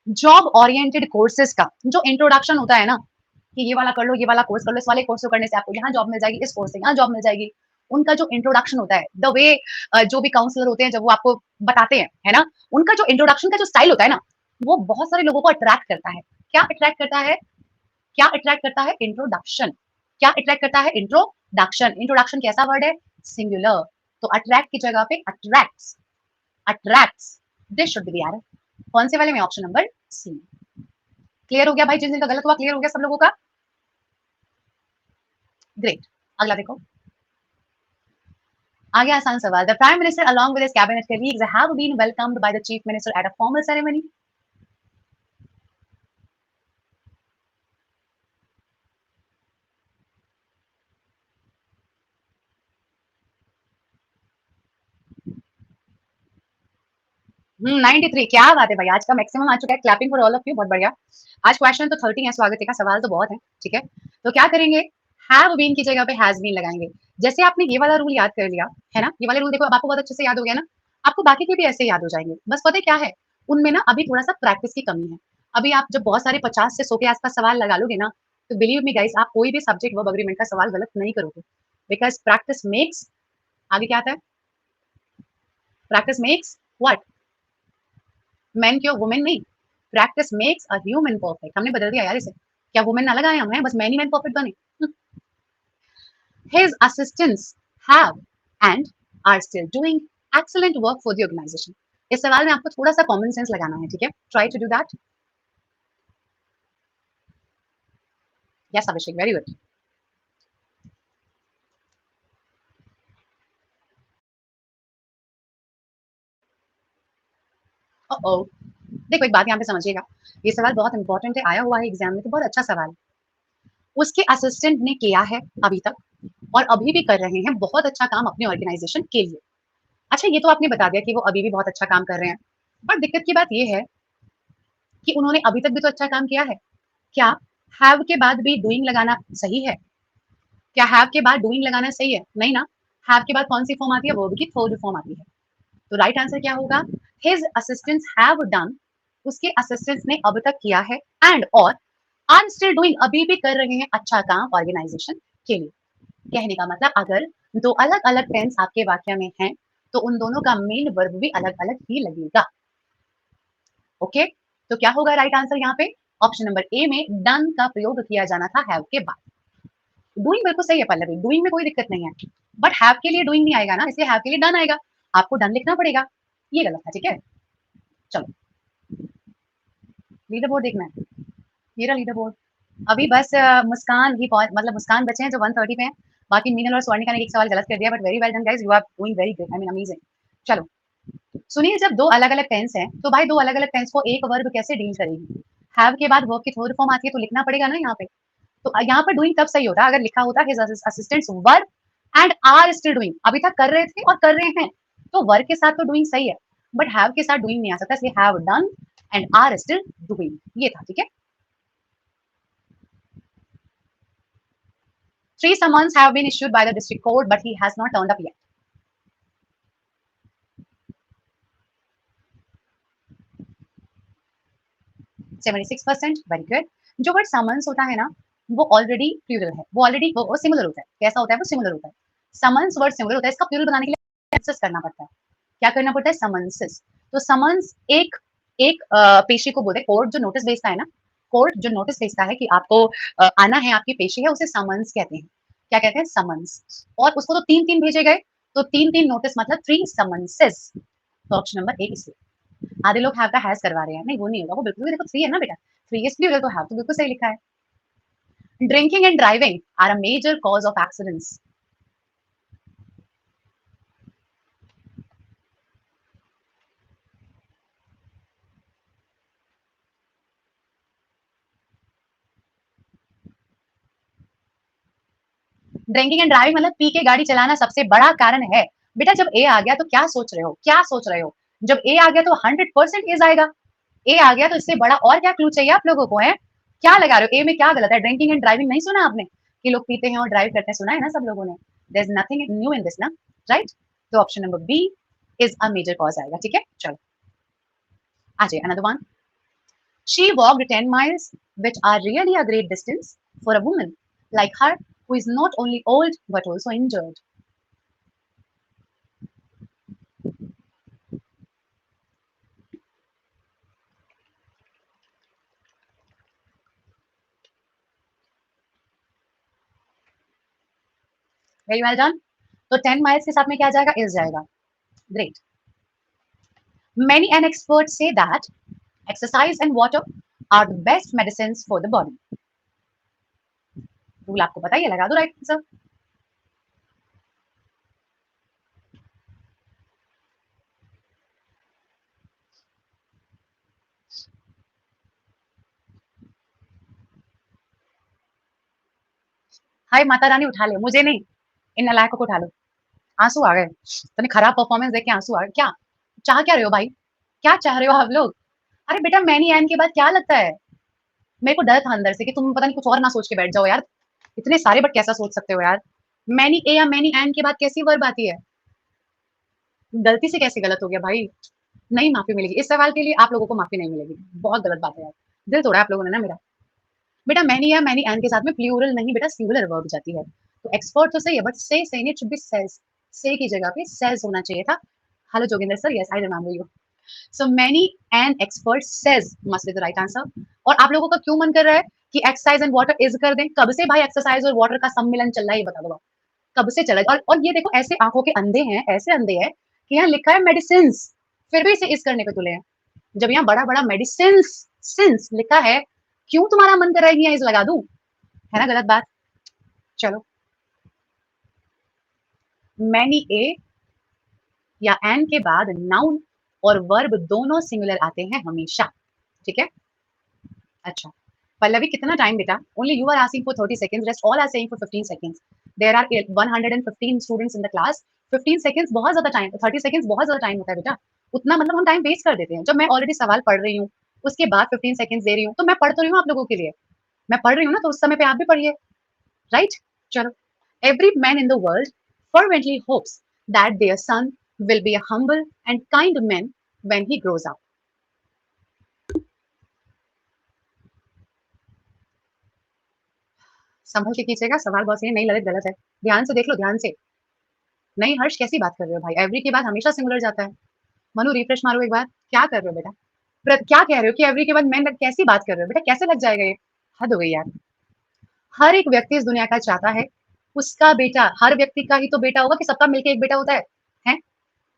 Job oriented courses का जो इंट्रोडक्शन होता है ना कि ये वाला कर लो, ये वाला कोर्स कर लो, इस वाले कोर्स को करने से आपको यहाँ जॉब मिल जाएगी, इस कोर्स से यहाँ जॉब मिल जाएगी। उनका जो इंट्रोडक्शन होता है, द वे जो भी काउंसलर होते हैं जब वो आपको बताते हैं, है ना? उनका जो इंट्रोडक्शन का जो स्टाइल होता है ना, वो बहुत सारे लोगों को अट्रैक्ट करता है। क्या अट्रैक्ट करता है? क्या अट्रैक्ट करता है? इंट्रोडक्शन। क्या अट्रैक्ट करता है? इंट्रोडक्शन। इंट्रोडक्शन कैसा वर्ड है? सिंगुलर। तो अट्रैक्ट की जगह पे attracts. Attracts. This should be the answer. कौन से वाले में? ऑप्शन नंबर सी। क्लियर हो गया भाई? जिन जिनका गलत हुआ क्लियर हो गया सब लोगों का? ग्रेट। अगला देखो। आगे आसान सवाल। The Prime Minister along with his cabinet colleagues have been welcomed by the Chief Minister at a formal ceremony. 93 क्या बात है भाई आज का मैक्सिमम आ चुका है clapping for all of you बहुत बढ़िया आज क्वेश्चन तो 30 है स्वागत का सवाल तो बहुत है ठीक है तो क्या करेंगे हैव बीन की जगह पे हैज बीन लगाएंगे जैसे आपने ये वाला रूल याद कर लिया है ना ये वाले रूल देखो अब आपको बहुत अच्छे से याद हो गया ना आपको बाकी के भी ऐसे याद हो जाएंगे बस पता है क्या है उनमें ना अभी थोड़ा सा प्रैक्टिस की कमी है अभी आप जब बहुत सारे 50 से 100 के आसपास सवाल लगा लोगे ना तो बिलीव मी गाइस आप कोई भी सब्जेक्ट वर्ब एग्रीमेंट का सवाल गलत नहीं करोगे बिकॉज प्रैक्टिस मेक्स आगे क्या आता है प्रैक्टिस मेक्स व्हाट मैन क्यों वुमेन नहीं practice makes a human perfect हमने बदल दिया यार इसे क्या वुमेन ना लगाए हम हैं बस मैन ही मैन परफेक्ट बने his assistants have and are still doing excellent work for the organization इस सवाल में आपको थोड़ा सा कॉमन सेंस लगाना है ठीक है try to do that yes Abhishek very good ओ देखो एक बात यहाँ पे समझिएगा ये सवाल बहुत इंपॉर्टेंट है आया हुआ है एग्जाम में तो बहुत अच्छा सवाल है उसके असिस्टेंट ने किया है अभी तक और अभी भी कर रहे हैं बहुत अच्छा काम अपने ऑर्गेनाइजेशन के लिए अच्छा ये तो आपने बता दिया कि वो अभी भी बहुत अच्छा काम कर रहे हैं बट दिक्कत की बात ये है कि उन्होंने अभी तक भी तो अच्छा काम किया है क्या हैव के बाद भी डूइंग लगाना सही है क्या हैव के बाद डूइंग लगाना सही है नहीं ना हैव के बाद कौन सी फॉर्म आती है वर्ब की थर्ड फॉर्म आती है तो राइट आंसर क्या होगा हिज असिस्टेंट्स हैव डन उसके असिस्टेंट्स ने अब तक किया है एंड और आर स्टिल डूइंग अभी भी कर रहे हैं अच्छा काम ऑर्गेनाइजेशन के लिए कहने का मतलब अगर दो अलग अलग टेंस आपके वाक्य में हैं तो उन दोनों का मेन वर्ब भी अलग अलग ही लगेगा ओके तो क्या होगा राइट आंसर यहाँ पे ऑप्शन नंबर ए में डन का प्रयोग किया जाना था हैव के बाद डूइंग बिल्कुल सही है पल्लवी डूइंग में कोई दिक्कत नहीं है बट हैव के लिए डूइंग नहीं आएगा ना इसलिए हैव के लिए डन आएगा आपको डन लिखना पड़ेगा ये गलत था ठीक है चलो लीडर बोर्ड देखना है ये रहा लीडर बोर्ड अभी बस मुस्कान ही मतलब मुस्कान बचे हैं जो 130 पे हैं बाकी मीनल और स्वर्णिका ने एक सवाल गलत कर दिया but very well done guys you are doing very good I mean amazing चलो सुनिए जब दो अलग अलग टेंस हैं तो भाई दो अलग अलग टेंस को एक वर्ब कैसे डील करेगी हैव के बाद वर्ब की थर्ड फॉर्म आती है तो लिखना पड़ेगा ना यहाँ पे तो यहाँ पर डूइंग तब सही होता है अगर लिखा होता his assistants were and are still doing अभी तक कर रहे थे और कर रहे हैं तो वर्क के साथ तो डूइंग सही है बट हैव के साथ डूइंग नहीं आ सकता इसलिए have done and are still doing ये था ठीक है three summons have been issued by the district court but he has not turned up yet 76%, very good. जो वर्ड समन्स होता है ना, वो ऑलरेडी प्लूरल है, वो ऑलरेडी वो सिंगुलर होता है। कैसा होता है? वो सिंगुलर होता है। समन्स वर्ड सिंगुलर होता है, इसका प्लूरल बनाने के लिए एक्सेस करना पड़ता है। क्या करना पड़ता है? समन्सेस। तो समन्स एक एक पेशी को बोलते हैं। कोर्ट जो नोटिस भेजता है ना, कोर्ट जो नोटिस भेजता है कि आपको आना है, आपकी पेशी है, उसे समन्स कहते हैं। क्या कहते हैं? समन्स। और उसको तो 3-3 भेजे गए, तो 3-3 नोटिस मतलब 3 समन्सेस। तो ऑप्शन नंबर ए इसलिए। आधे लोग हैव का हैज करवा रहे हैं, नहीं वो नहीं होगा, वो बिल्कुल भी देखो 3 है ना बेटा, 3 इज प्लूरल तो हैव तो बिल्कुल सही लिखा है। Drinking and driving are a major cause of accidents. Drinking and driving मतलब पी के गाड़ी चलाना सबसे बड़ा कारण है। बेटा जब ए आ गया तो क्या सोच रहे हो? क्या सोच रहे हो? जब ए आ गया तो 100% इज आएगा। ए आ गया तो इससे बड़ा और क्या क्लू चाहिए आप लोगों को है? क्या लगा रहे हो? ए में क्या गलत है? ड्रिंकिंग एंड ड्राइविंग नहीं सुना आपने कि लोग पीते हैं और ड्राइव करते हैं? सुना है ना सब लोगों ने। There is nothing new in this ना, राइट? तो option number B is a major cause आएगा। ठीक है, चलो आ जाइए another one. She walked 10 miles, which are really a great distance for a woman like her who is not only old but also injured. Very well done. तो 10 miles के साथ में क्या जाएगा? is जाएगा. Great. Many an experts say that exercise and water are the best medicines for the body. Rule आपको पता ही है, लगा दो राइट आंसर. हाय माता रानी उठा ले, मुझे नहीं, इन नालायकों को उठा लो. आंसू आ गए, तूने खराब परफॉर्मेंस देख के आंसू आ गए. क्या चाह क्या रहे हो भाई? क्या चाह रहे हो आप लोग? अरे बेटा मैनी एन के बाद क्या लगता है? मेरे को डर था अंदर से कि तुम पता नहीं कुछ और ना सोच के बैठ जाओ यार. इतने सारे बट कैसा सोच सकते हो यार? मैनी ए या मैनी एन के बाद कैसी वर्ब आती है? गलती से कैसे गलत हो गया भाई? नहीं माफी मिलेगी इस सवाल के लिए, आप लोगों को माफी नहीं मिलेगी. बहुत गलत बात है यार. दिल तोड़ा आप लोगों ने ना मेरा. बेटा मैनी या मैनी एन के साथ में प्लूरल नहीं बेटा सिंगुलर वर्ब जाती है. तो एक्सपर्ट तो सही है बट से सही नहीं, शुड बी सेज. से की जगह पे सेज होना चाहिए था. Hello Joginder sir, yes I remember you. So many an expert says must be the right answer. और आप लोगों का क्यों मन कर रहा है कि एक्सरसाइज एंड वाटर इज कर दें? कब से भाई एक्सरसाइज और वाटर का सम्मिलन चल रहा है, ये बता दो. कब से चला? और ये देखो ऐसे आंखों के अंधे हैं, ऐसे अंधे हैं कि यहाँ लिखा है मेडिसिन, फिर भी इसे इस करने पे तुले हैं. जब यहाँ बड़ा बड़ा मेडिसिन सिंस लिखा है, क्यों तुम्हारा मन कर रहा है कि यहाँ इस लगा दूं? है ना गलत बात. चलो मैनी ए या एन के बाद नाउन और वर्ब दोनों सिंगुलर आते हैं हमेशा. ठीक है, अच्छा. पल्लवी कितना टाइम बेटा? Only you are asking for 30 seconds, rest all are saying for 15 seconds. There are 115 students in the class. 15 seconds बहुत ज्यादा टाइम, 30 सेकंड्स बहुत ज्यादा टाइम होता है बेटा. उतना मतलब हम टाइम वेस्ट कर देते हैं. जब मैं ऑलरेडी सवाल पढ़ रही हूँ, उसके बाद 15 सेकंड्स दे रही हूँ, तो मैं पढ़ तो रही हूँ आप लोगों के लिए. मैं पढ़ रही हूँ ना, तो उस समय पे आप भी पढ़िए, राइट? चलो. Every man in the world fervently hopes that their son will be a humble and kind man when he grows up. संभल के कीजिएगा, सवाल बहुत सही है, नहीं ललित गलत है. ध्यान से देख लो, ध्यान से. नहीं हर्ष कैसी बात कर रहे हो भाई? एवरी के बाद हमेशा सिंगुलर जाता है. मनु रिफ्रेश मारो एक बार. क्या कर रहे हो बेटा? क्या कह रहे हो कि एवरी के बाद मैन? कैसी बात कर रहे हो बेटा? कैसे लग जाएगा ये? हद हो गई यार. हर एक व्यक्ति इस दुनिया का चाहता है उसका बेटा, हर व्यक्ति का ही तो बेटा होगा कि सबका मिलके एक बेटा होता है? हैं?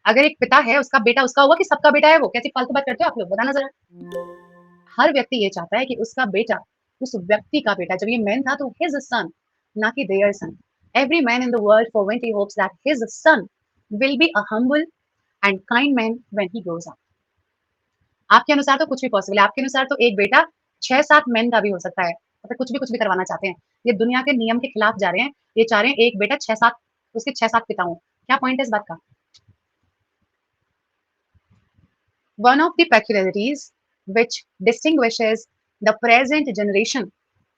अगर एक पिता है, उसका बेटा उसका होगा कि सबका बेटा है वो? कैसी फालतू बात करते हो आप लोग, बताना जरा. हर व्यक्ति ये चाहता है कि उसका बेटा उस व्यक्ति का बेटा, जब ये मैन था तो हिज सन, ना कि their son. Every man in the world fervently hopes that his son will be a humble and kind man when he grows up. आपके अनुसार तो कुछ भी पॉसिबल है. आपके अनुसार तो एक बेटा 6-7 मैन का भी हो सकता है. मतलब कुछ भी करवाना चाहते हैं. ये दुनिया के नियम के खिलाफ जा रहे हैं. ये चाह रहे हैं एक बेटा 6-7, उसके 6-7 पिता हों. क्या पॉइंट है इस बात का? One of the peculiarities which distinguishes the present generation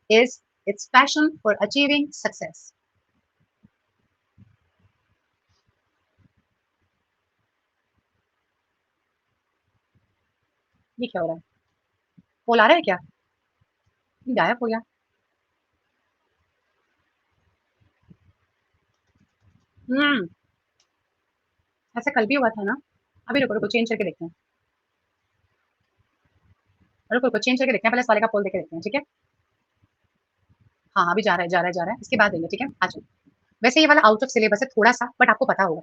is its passion for achieving success. ये क्या हो रहा है? पोल आ रहा है क्या? गायब हो गया। हम्म, ऐसा कल भी हुआ था ना। अभी रुको रुको, चेंज करके देखते हैं। रुको रुको, चेंज करके देखते हैं, पहले इस वाले का पोल देके देखते हैं, ठीक है। हाँ हाँ, अभी जा रहा है जा रहा है जा रहा है, इसके बाद देंगे, ठीक है, आ जाओ। वैसे ये वाला आउट ऑफ सिलेबस है थोड़ा सा, बट आपको पता होगा।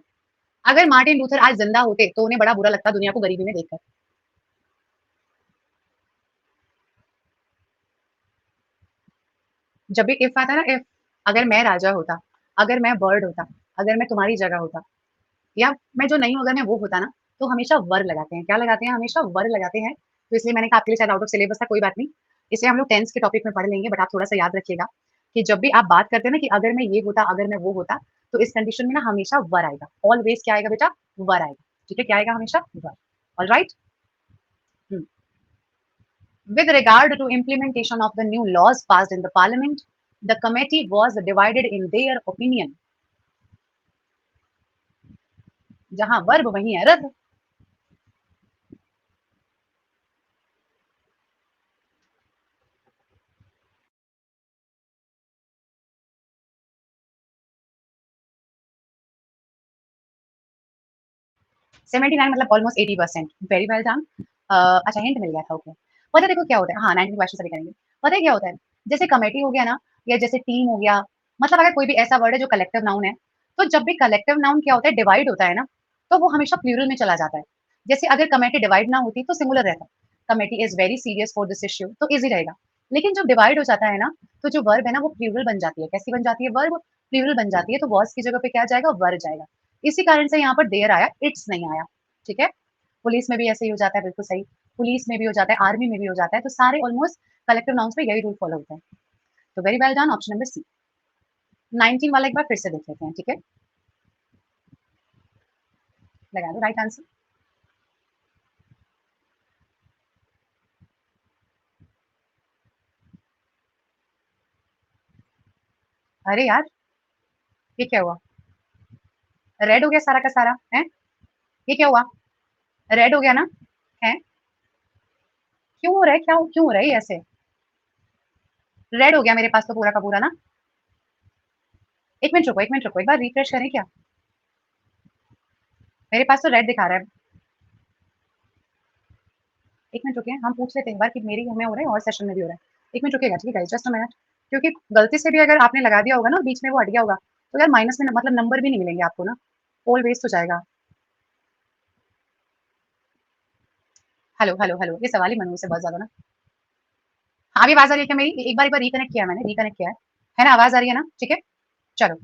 अगर मार्टिन लूथर आज जिंदा होते तो उन्हें बड़ा बुरा लगता दुनिया को गरीबी में देखकर। जब भी इफ आता है ना, इफ, अगर मैं राजा होता, अगर मैं बर्ड होता, अगर मैं तुम्हारी जगह होता, या मैं जो नहीं हूँ अगर मैं वो होता ना, तो हमेशा वर लगाते हैं। क्या लगाते हैं? हमेशा वर लगाते हैं। तो इसलिए मैंने कहा आपके लिए शायद आउट ऑफ सिलेबस था, कोई बात नहीं। इसे हम लोग टेंस के टॉपिक में पढ़ लेंगे, बट आप थोड़ा सा याद रखिएगा कि जब भी आप बात करते हैं ना कि अगर मैं ये होता, अगर मैं वो होता, तो इस कंडीशन में ना हमेशा वर आएगा। ऑलवेज क्या आएगा बेटा? वर आएगा। ठीक है, क्या आएगा? हमेशा were. All right. With regard to implementation of the new laws passed in the parliament, the committee was divided in their opinion. जहां वर्ब वहीं है रब। 79 मतलब ऑलमोस्ट 80%। Very well done. अच्छा, हिंट मिल गया था। ओके, पता है देखो क्या होता है। हाँ, 90 क्वेश्चन सभी करेंगे। पता है क्या होता है? जैसे कमेटी हो गया ना, या जैसे टीम हो गया, मतलब अगर कोई भी ऐसा वर्ड है जो कलेक्टिव नाउन है, तो जब भी कलेक्टिव नाउन क्या होता है, डिवाइड होता है ना, तो वो हमेशा प्लूरल में चला जाता है। जैसे अगर कमेटी डिवाइड ना होती तो सिंगुलर रहता, committee is very serious for this issue, तो इजी रहेगा। लेकिन जब डिवाइड हो जाता है ना, तो जो वर्ब है ना वो प्लूरल बन जाती है। कैसी बन जाती है? वर्ब प्लूरल बन जाती है, तो वॉज की जगह पे क्या जाएगा? वर जाएगा। इसी कारण से यहाँ पर देयर आया, इट्स नहीं आया। ठीक है, पुलिस में भी ऐसे ही हो जाता है, बिल्कुल सही। पुलिस में भी हो जाता है, आर्मी में भी हो जाता है, तो सारे ऑलमोस्ट कलेक्टिव नाउन्स में यही रूल फॉलो होता है। तो very well done, option number C. 19 वाला एक बार फिर से देख लेते हैं, ठीक है। लगा दो राइट आंसर। अरे यार, ये क्या हुआ? रेड हो गया सारा का सारा है। ये क्या हुआ? रेड हो गया ना? है, क्यों हो रहा है? क्या क्यों हो रहा है ये ऐसे? रेड हो गया मेरे पास तो पूरा का पूरा ना। एक मिनट रुको, एक मिनट रुको, एक बार रिफ्रेश करें क्या? मेरे पास तो रेड दिखा रहा है। एक मिनट रुकिए, हम पूछ लेते हैं एक बार कि मेरी हमें हो रहा है और सेशन में भी हो रहा है। एक मिनट रुकिएगा, ठीक है, जस्ट अ मिनट। क्योंकि गलती से भी अगर आपने लगा दिया होगा ना, बीच में वो हट गया होगा, तो यार माइनस में मतलब नंबर भी नहीं मिलेंगे आपको ना, पोल वेस्ट हो जाएगा। हेलो हेलो हेलो, ये सवाल ही मनू से बहुत ज्यादा ना। हाँ, अभी आवाज आ रही है क्या मेरी? एक बार रिकनेक्ट किया मैंने, रिकनेक्ट किया है ना? आवाज आ रही है ना? ठीक है, चलो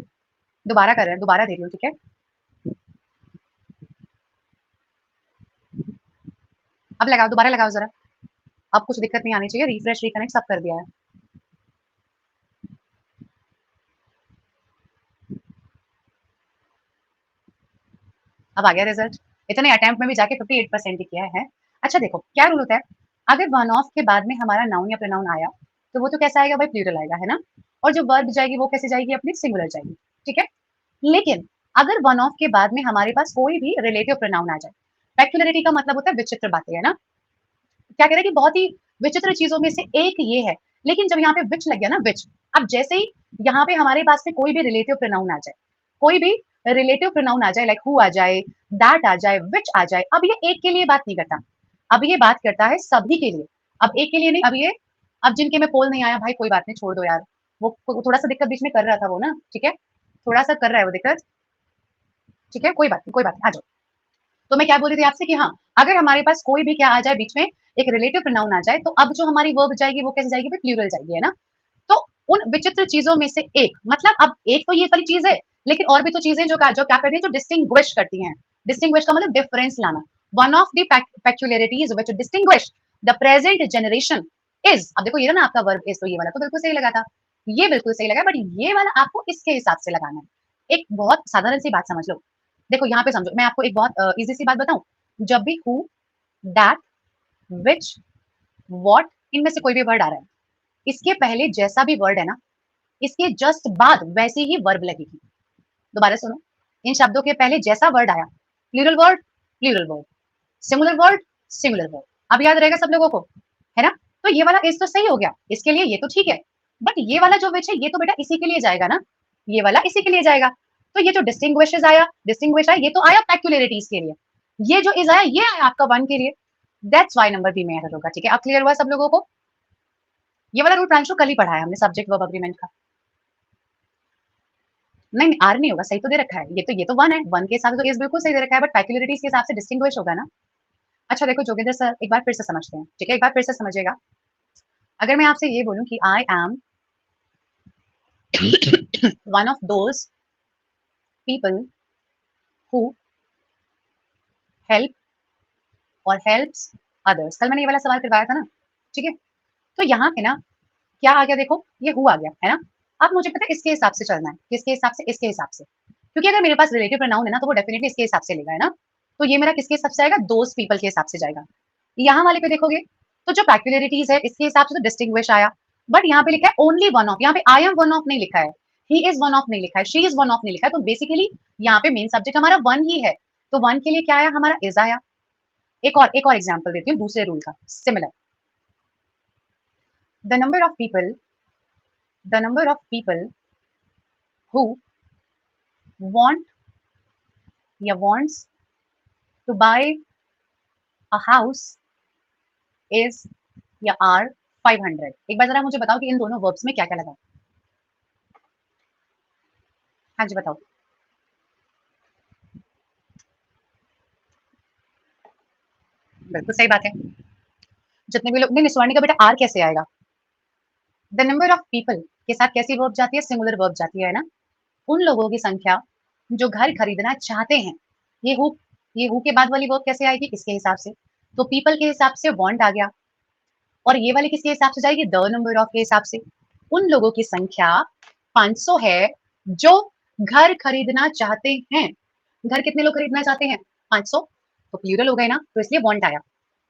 दोबारा कर रहे हैं, दोबारा दे रही हूँ, ठीक है। अब लगाओ, दोबारा लगाओ जरा। अब कुछ दिक्कत नहीं आनी चाहिए, रिफ्रेश रिकनेक्ट सब कर दिया है। अब आ गया रिजल्ट। इतने अटेम्प्ट में भी जाके 58% ही किया है। अच्छा देखो क्या रूल होता है, अगर वन ऑफ के बाद में हमारा नाउन या प्रोनाउन आया, तो वो तो कैसा आएगा भाई? प्लूरल आएगा, है ना। और जो वर्ब जाएगी वो कैसे जाएगी? अपनी सिंगुलर जाएगी। ठीक है, लेकिन अगर वन ऑफ के बाद में हमारे पास कोई भी रिलेटिव प्रोनाउन आ जाए, पेक्युलरिटी का मतलब होता है विचित्र बातें, है ना। क्या कह रहे हैं कि बहुत ही विचित्र चीजों में से एक ये है। लेकिन जब यहाँ पे विच लग गया ना, विच, अब जैसे ही यहाँ पे हमारे पास में कोई भी रिलेटिव प्रोनाउन आ जाए, कोई भी रिलेटिव प्रोनाउन आ जाए, लाइक हु आ जाए, दैट आ जाए, विच आ जाए, अब ये एक के लिए बात नहीं करता, अब ये बात करता है सभी के लिए। अब एक के लिए नहीं, अब ये, अब जिनके में पोल नहीं आया भाई कोई बात नहीं, छोड़ दो यार। वो थोड़ा सा दिक्कत बीच में कर रहा था वो ना, ठीक है, थोड़ा सा कर रहा है वो दिक्कत। ठीक है, कोई बात नहीं, कोई बात नहीं, आ जाओ। तो मैं क्या बोल रही थी आपसे कि हाँ, अगर हमारे पास कोई भी क्या आ जाए बीच में, एक रिलेटिव प्रोनाउन आ जाए, तो अब जो हमारी वर्ब जाएगी वो कैसे जाएगी? प्लूरल जाएगी, है ना। तो उन विचित्र चीजों में से एक, मतलब अब एक तो ये वाली चीज है, लेकिन और भी तो चीजें जो क्या करती है, जो डिस्टिंग्विश करती हैं। डिस्टिंग्विश का मतलब डिफरेंस लाना। One of the peculiarities which distinguish the present generation is, अब देखो ये ना आपका वर्ब इज, तो ये वाला तो बिल्कुल सही लगा था, ये बिल्कुल सही लगा, बट ये वाला आपको इसके हिसाब से लगाना है। एक बहुत साधारण सी बात समझ लो। देखो यहाँ पे समझो, मैं आपको एक बहुत इजी सी बात बताऊं। जब भी हु, दैट, विच, वॉट, इनमें से कोई भी वर्ड आ रहा है, इसके पहले जैसा भी वर्ड है ना, इसके जस्ट बाद वैसी ही वर्ब लगेगी। दोबारा सुनो, इन शब्दों के पहले जैसा वर्ड आया, plural word, plural word, singular word, singular word. अब याद रहेगा सब लोगों को, है ना। तो ये वाला इज तो सही हो गया, इसके लिए ये तो ठीक है, बट ये वाला जो विच है ये तो बेटा इसी के लिए जाएगा ना, ये वाला इसी के लिए जाएगा। तो ये जो डिस्टिंग्विश आया ये तो आया पैक्यूलरिटीज के लिए, ये जो इज आया ये आया आपका वन के लिए, दैट्स वाई नंबर बी में एरर होगा। ठीक है, अब क्लियर हुआ सब लोगों को? ये वाला रूल प्रांशु कल ही पढ़ा है हमने सब्जेक्ट वर्ब अग्रीमेंट का। नहीं आर नहीं होगा, सही तो दे रखा है, ये तो वन है, वन के हिसाब से तो इज बिल्कुल सही दे रखा है, बट पैक्यूलरिटीज के हिसाब से डिस्टिंग्विश होगा ना। अच्छा देखो जोगिंदर सर एक बार फिर से समझते हैं, ठीक है, एक बार फिर से समझिएगा। अगर मैं आपसे ये बोलूं कि I am one of those people who help और हेल्प्स अदर्स, कल मैंने ये वाला सवाल करवाया था ना, ठीक है। तो यहाँ पे ना क्या आ गया, देखो ये हु आ गया है ना। अब मुझे पता है इसके हिसाब से चलना है, किसके हिसाब से, इसके हिसाब से, क्योंकि अगर मेरे पास रिलेटिव प्रोनाउन है ना तो वो डेफिनेटली इसके हिसाब से लेगा, है ना। तो ये मेरा किसके हिसाब से आएगा, दोज पीपल के हिसाब से जाएगा। यहाँ वाले पे देखोगे तो जो पैक्यूलरिटीज है इसके हिसाब से तो डिस्टिंग्विश आया, बट यहाँ पे लिखा है ओनली वन ऑफ, यहाँ पे आई एम वन ऑफ नहीं लिखा है, ही इज वन ऑफ नहीं लिखा है, शी इज वन ऑफ नहीं लिखा है, तो बेसिकली यहाँ पे मेन सब्जेक्ट हमारा वन ही है, तो वन के लिए क्या आया हमारा, इज आया। एक और एग्जांपल देती हूँ दूसरे रूल का, similar. The number of people the number of people who want या wants to buy a house is या आर 500। एक बार जरा मुझे बताओ कि इन दोनों वर्ब्स में क्या क्या लगा। हाँ जी बताओ। बिल्कुल सही बात है, जितने भी लोग, नहीं स्वर्णी का बेटा आर कैसे आएगा, द नंबर ऑफ पीपल के साथ कैसी वर्ब जाती है, सिंगुलर वर्ब जाती है ना। उन लोगों की संख्या जो घर खरीदना चाहते हैं, ये हु, ये हु के बाद वाली वर्ब कैसे आएगी, इसके हिसाब से, तो पीपल के हिसाब से वांट आ गया, और ये वाली किसके हिसाब से जाएगी, द नंबर ऑफ के हिसाब से। उन लोगों की संख्या 500 है जो घर खरीदना चाहते हैं, घर कितने लोग खरीदना चाहते हैं, 500, तो प्लूरल हो गए ना, तो इसलिए वांट आया।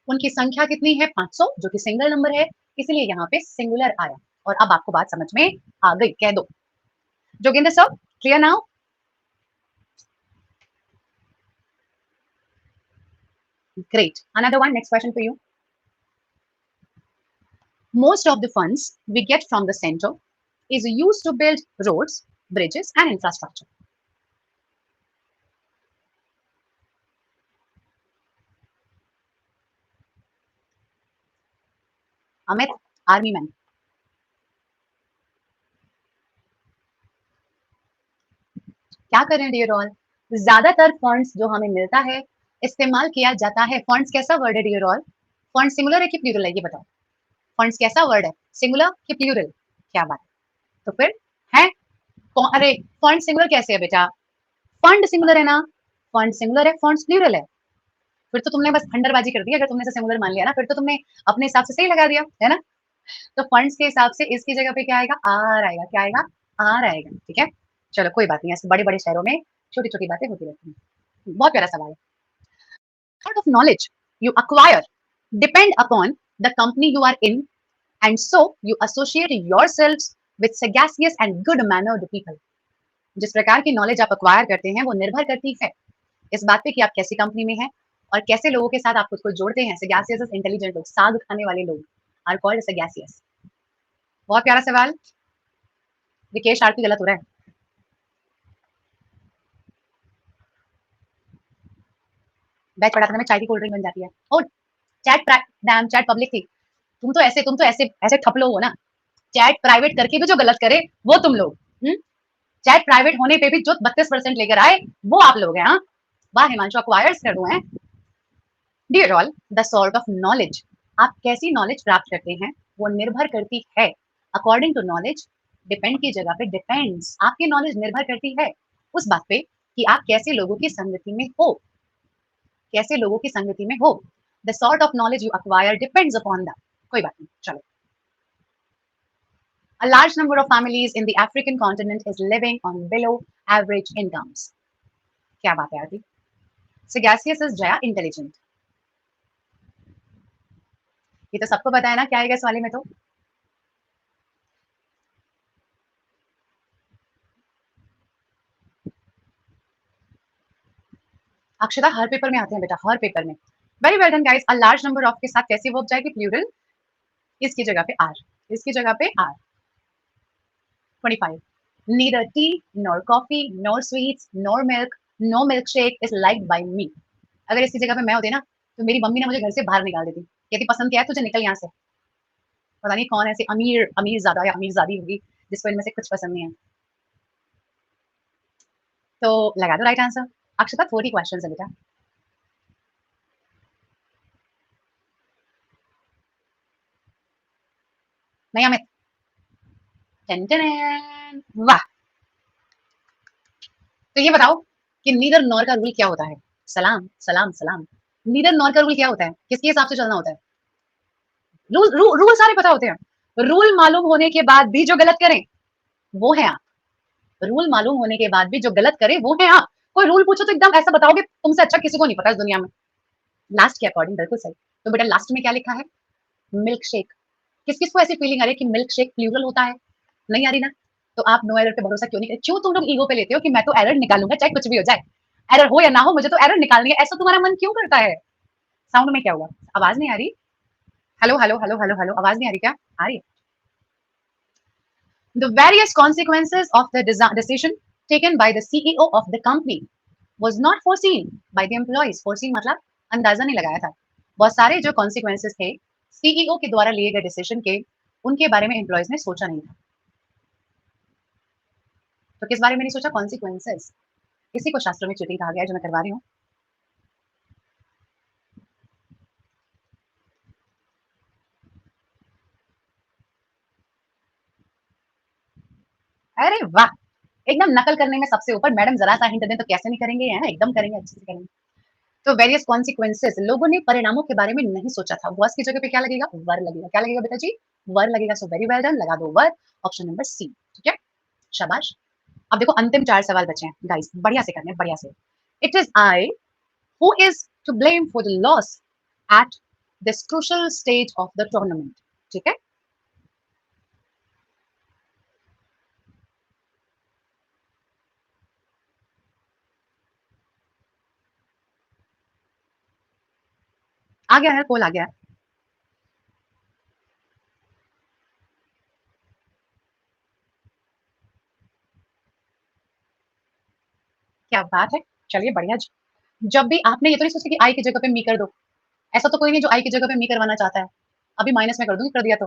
उनकी संख्या कितनी है, 500, जो कि सिंगल नंबर है, इसलिए यहाँ पे सिंगुलर आया। और अब आपको बात समझ में आ गई, कह दो Joginder sir, clear now? Great. Another one, next question for you. Most of the funds we get from the center is used to build roads, bridges, and infrastructure. Amit, army man. क्या करें डियर ऑल, ज्यादातर funds जो हमें मिलता है, इस्तेमाल किया जाता है, फंड्स कैसा वर्ड है डियर ऑल, फंड सिंगुलर है कि प्लूरल है, ये बताओ। फंड्स कैसा वर्ड है, सिंगुलर कि प्लूरल, क्या बात, तो फिर है, अरे फंड सिंगुलर कैसे है बेटा, फंड सिंगुलर है ना, फंड सिंगुलर है, फंड्स प्लूरल है, फिर तो तुमने बस खंडरबाजी कर दी, अगर तुमने सिंगुलर मान लिया ना, फिर तो तुमने अपने हिसाब से सही लगा दिया है ना। तो फंड्स के हिसाब से इसकी जगह पे क्या आएगा, आर आएगा, क्या आएगा, आर आएगा, ठीक है। चलो कोई बात नहीं, ऐसे बड़े बड़े शहरों में छोटी छोटी बातें होती रहती हैं। बहुत प्यारा सवाल है। Sort of knowledge you acquire depend upon the company you are in, and so you associate yourselves with sagacious and good mannered people. जिस प्रकार की नॉलेज आप अक्वायर करते हैं वो निर्भर करती है इस बात पे कि आप कैसी कंपनी में हैं और कैसे लोगों के साथ आप खुद को जोड़ते हैं। सगासियस इंटेलिजेंट लोग, साग खाने वाले लोग आर कॉल्ड सगासियस। बहुत प्यारा सवाल। विकेश आरती गलत हो रहा है। बैच पढ़ाते में चाय की कोल्ड ड्रिंक बन जाती है। और चैट डैम चैट पब्लिक थी। तुम तो ऐसे ऐसे ठप लोग हो ना। चैट प्राइवेट करके भी जो गलत करे वो तुम लोग। चैट प्राइवेट होने पे भी जो 32% लेकर आए वो आप लोग हैं। हाँ वाह हिमांशु, अक्वायर्स कर दूं हैं। Dear all, the sort of knowledge, आप कैसी नॉलेज प्राप्त करते हैं वो निर्भर करती है, अकॉर्डिंग टू नॉलेज, डिपेंड की जगह पे डिपेंड्स, आपकी नॉलेज निर्भर करती है उस बात पे कि आप कैसे लोगों की संगति में हो, कैसे लोगों की संगति में हो। The sort of knowledge you acquire depends upon that. कोई बात नहीं, चलो। A large number of families in the African continent is living on below average incomes. क्या बात है आरती। Sagacious is Jaya intelligent. ये तो सबको पता है ना, क्या आएगा इस वाले में तो। अक्षता हर पेपर में आते हैं बेटा, हर पेपर में। Very well done guys. A large number of के साथ कैसी वर्ब जाएगी, प्लूरल। इसकी जगह पे आर, इसकी जगह पे are. 25 neither tea nor coffee nor sweets nor milk no milkshake is liked by me। अगर इसकी जगह पे मैं होती ना तो मेरी मम्मी ने मुझे घर से बाहर निकाल देती, कहती पसंद क्या है तुझे, निकल यहाँ से। पता नहीं कौन ऐसी अमीर अमीर ज्यादा या अमीर ज्यादा होगी जिसको इनमें से कुछ पसंद नहीं है। तो लगा दो राइट आंसर। अक्षता 40 क्वेश्चन है बेटा। नहीं अमित। वाह। तो ये बताओ कि नीदर नॉर का रूल क्या होता है। सलाम सलाम सलाम। नीदर नॉर का रूल क्या होता है, किसके हिसाब से चलना होता है। रूल रूल रूल सारे पता होते हैं। रूल मालूम होने के बाद भी जो गलत करें वो है आप। रूल मालूम होने के बाद भी जो गलत करे वो है आप। कोई रूल पूछो तो एकदम ऐसा बताओगे तुमसे अच्छा किसी को नहीं पता इस दुनिया में। लास्ट के अकॉर्डिंग बिल्कुल सही। तो बेटा लास्ट में क्या लिखा है, मिल्क शेक। किस किस को ऐसी फीलिंग आ रही है कि मिल्क शेक प्लूरल होता है, नहीं आ रही ना। तो आप नो एरर पे भरोसा क्यों नहीं करते, क्यों तुम लोग ईगो पे लेते हो कि मैं तो एरर निकालूंगा चाहे कुछ भी हो जाए। एरर हो या ना हो मुझे तो एरर निकालनी है, ऐसा तुम्हारा मन क्यों करता है। साउंड में क्या हुआ, आवाज नहीं आ रही। Hello hello hello hello hello, आवाज नहीं आ रही क्या, आ रही है। The various consequences of the decision taken by the CEO of the company was not foreseen by the employees। foreseen मतलब अंदाजा नहीं लगाया था। बहुत सारे जो consequences थे सीईओ के द्वारा लिए गए डिसीजन के, उनके बारे में एम्प्लॉयज ने सोचा नहीं था। तो किस बारे में नहीं सोचा, कॉन्सिक्वेंसेस। इसी को शास्त्रों में चीटिंग कहा गया है जो मैं करवा रही हूँ। अरे वाह, एकदम नकल करने में सबसे ऊपर। मैडम जरा सा हिंट दें तो कैसे नहीं करेंगे, है ना, एकदम करेंगे, अच्छे से करेंगे। तो वेरियस कॉन्सिक्वेंसेस, लोगों ने परिणामों के बारे में नहीं सोचा था। वर्स की जगह पे क्या लगेगा, वर लगेगा। क्या लगेगा बेटा जी, वर लगेगा। सो वेरी वेल डन, लगा दो वर, ऑप्शन नंबर सी। ठीक है, शाबाश। अब देखो अंतिम 4 सवाल बचे हैं गाइस, बढ़िया से करने, बढ़िया से। It is I who is to blame for the loss at this crucial stage of the tournament. ठीक है, आ गया है, कॉल आ गया है। क्या बात है, चलिए बढ़िया। जब भी आपने ये तो नहीं सोचा कि आई की जगह पे मी कर दो, ऐसा तो कोई नहीं जो आई की जगह पे मी करवाना चाहता है। अभी माइनस में कर दूंगी, कर दिया तो।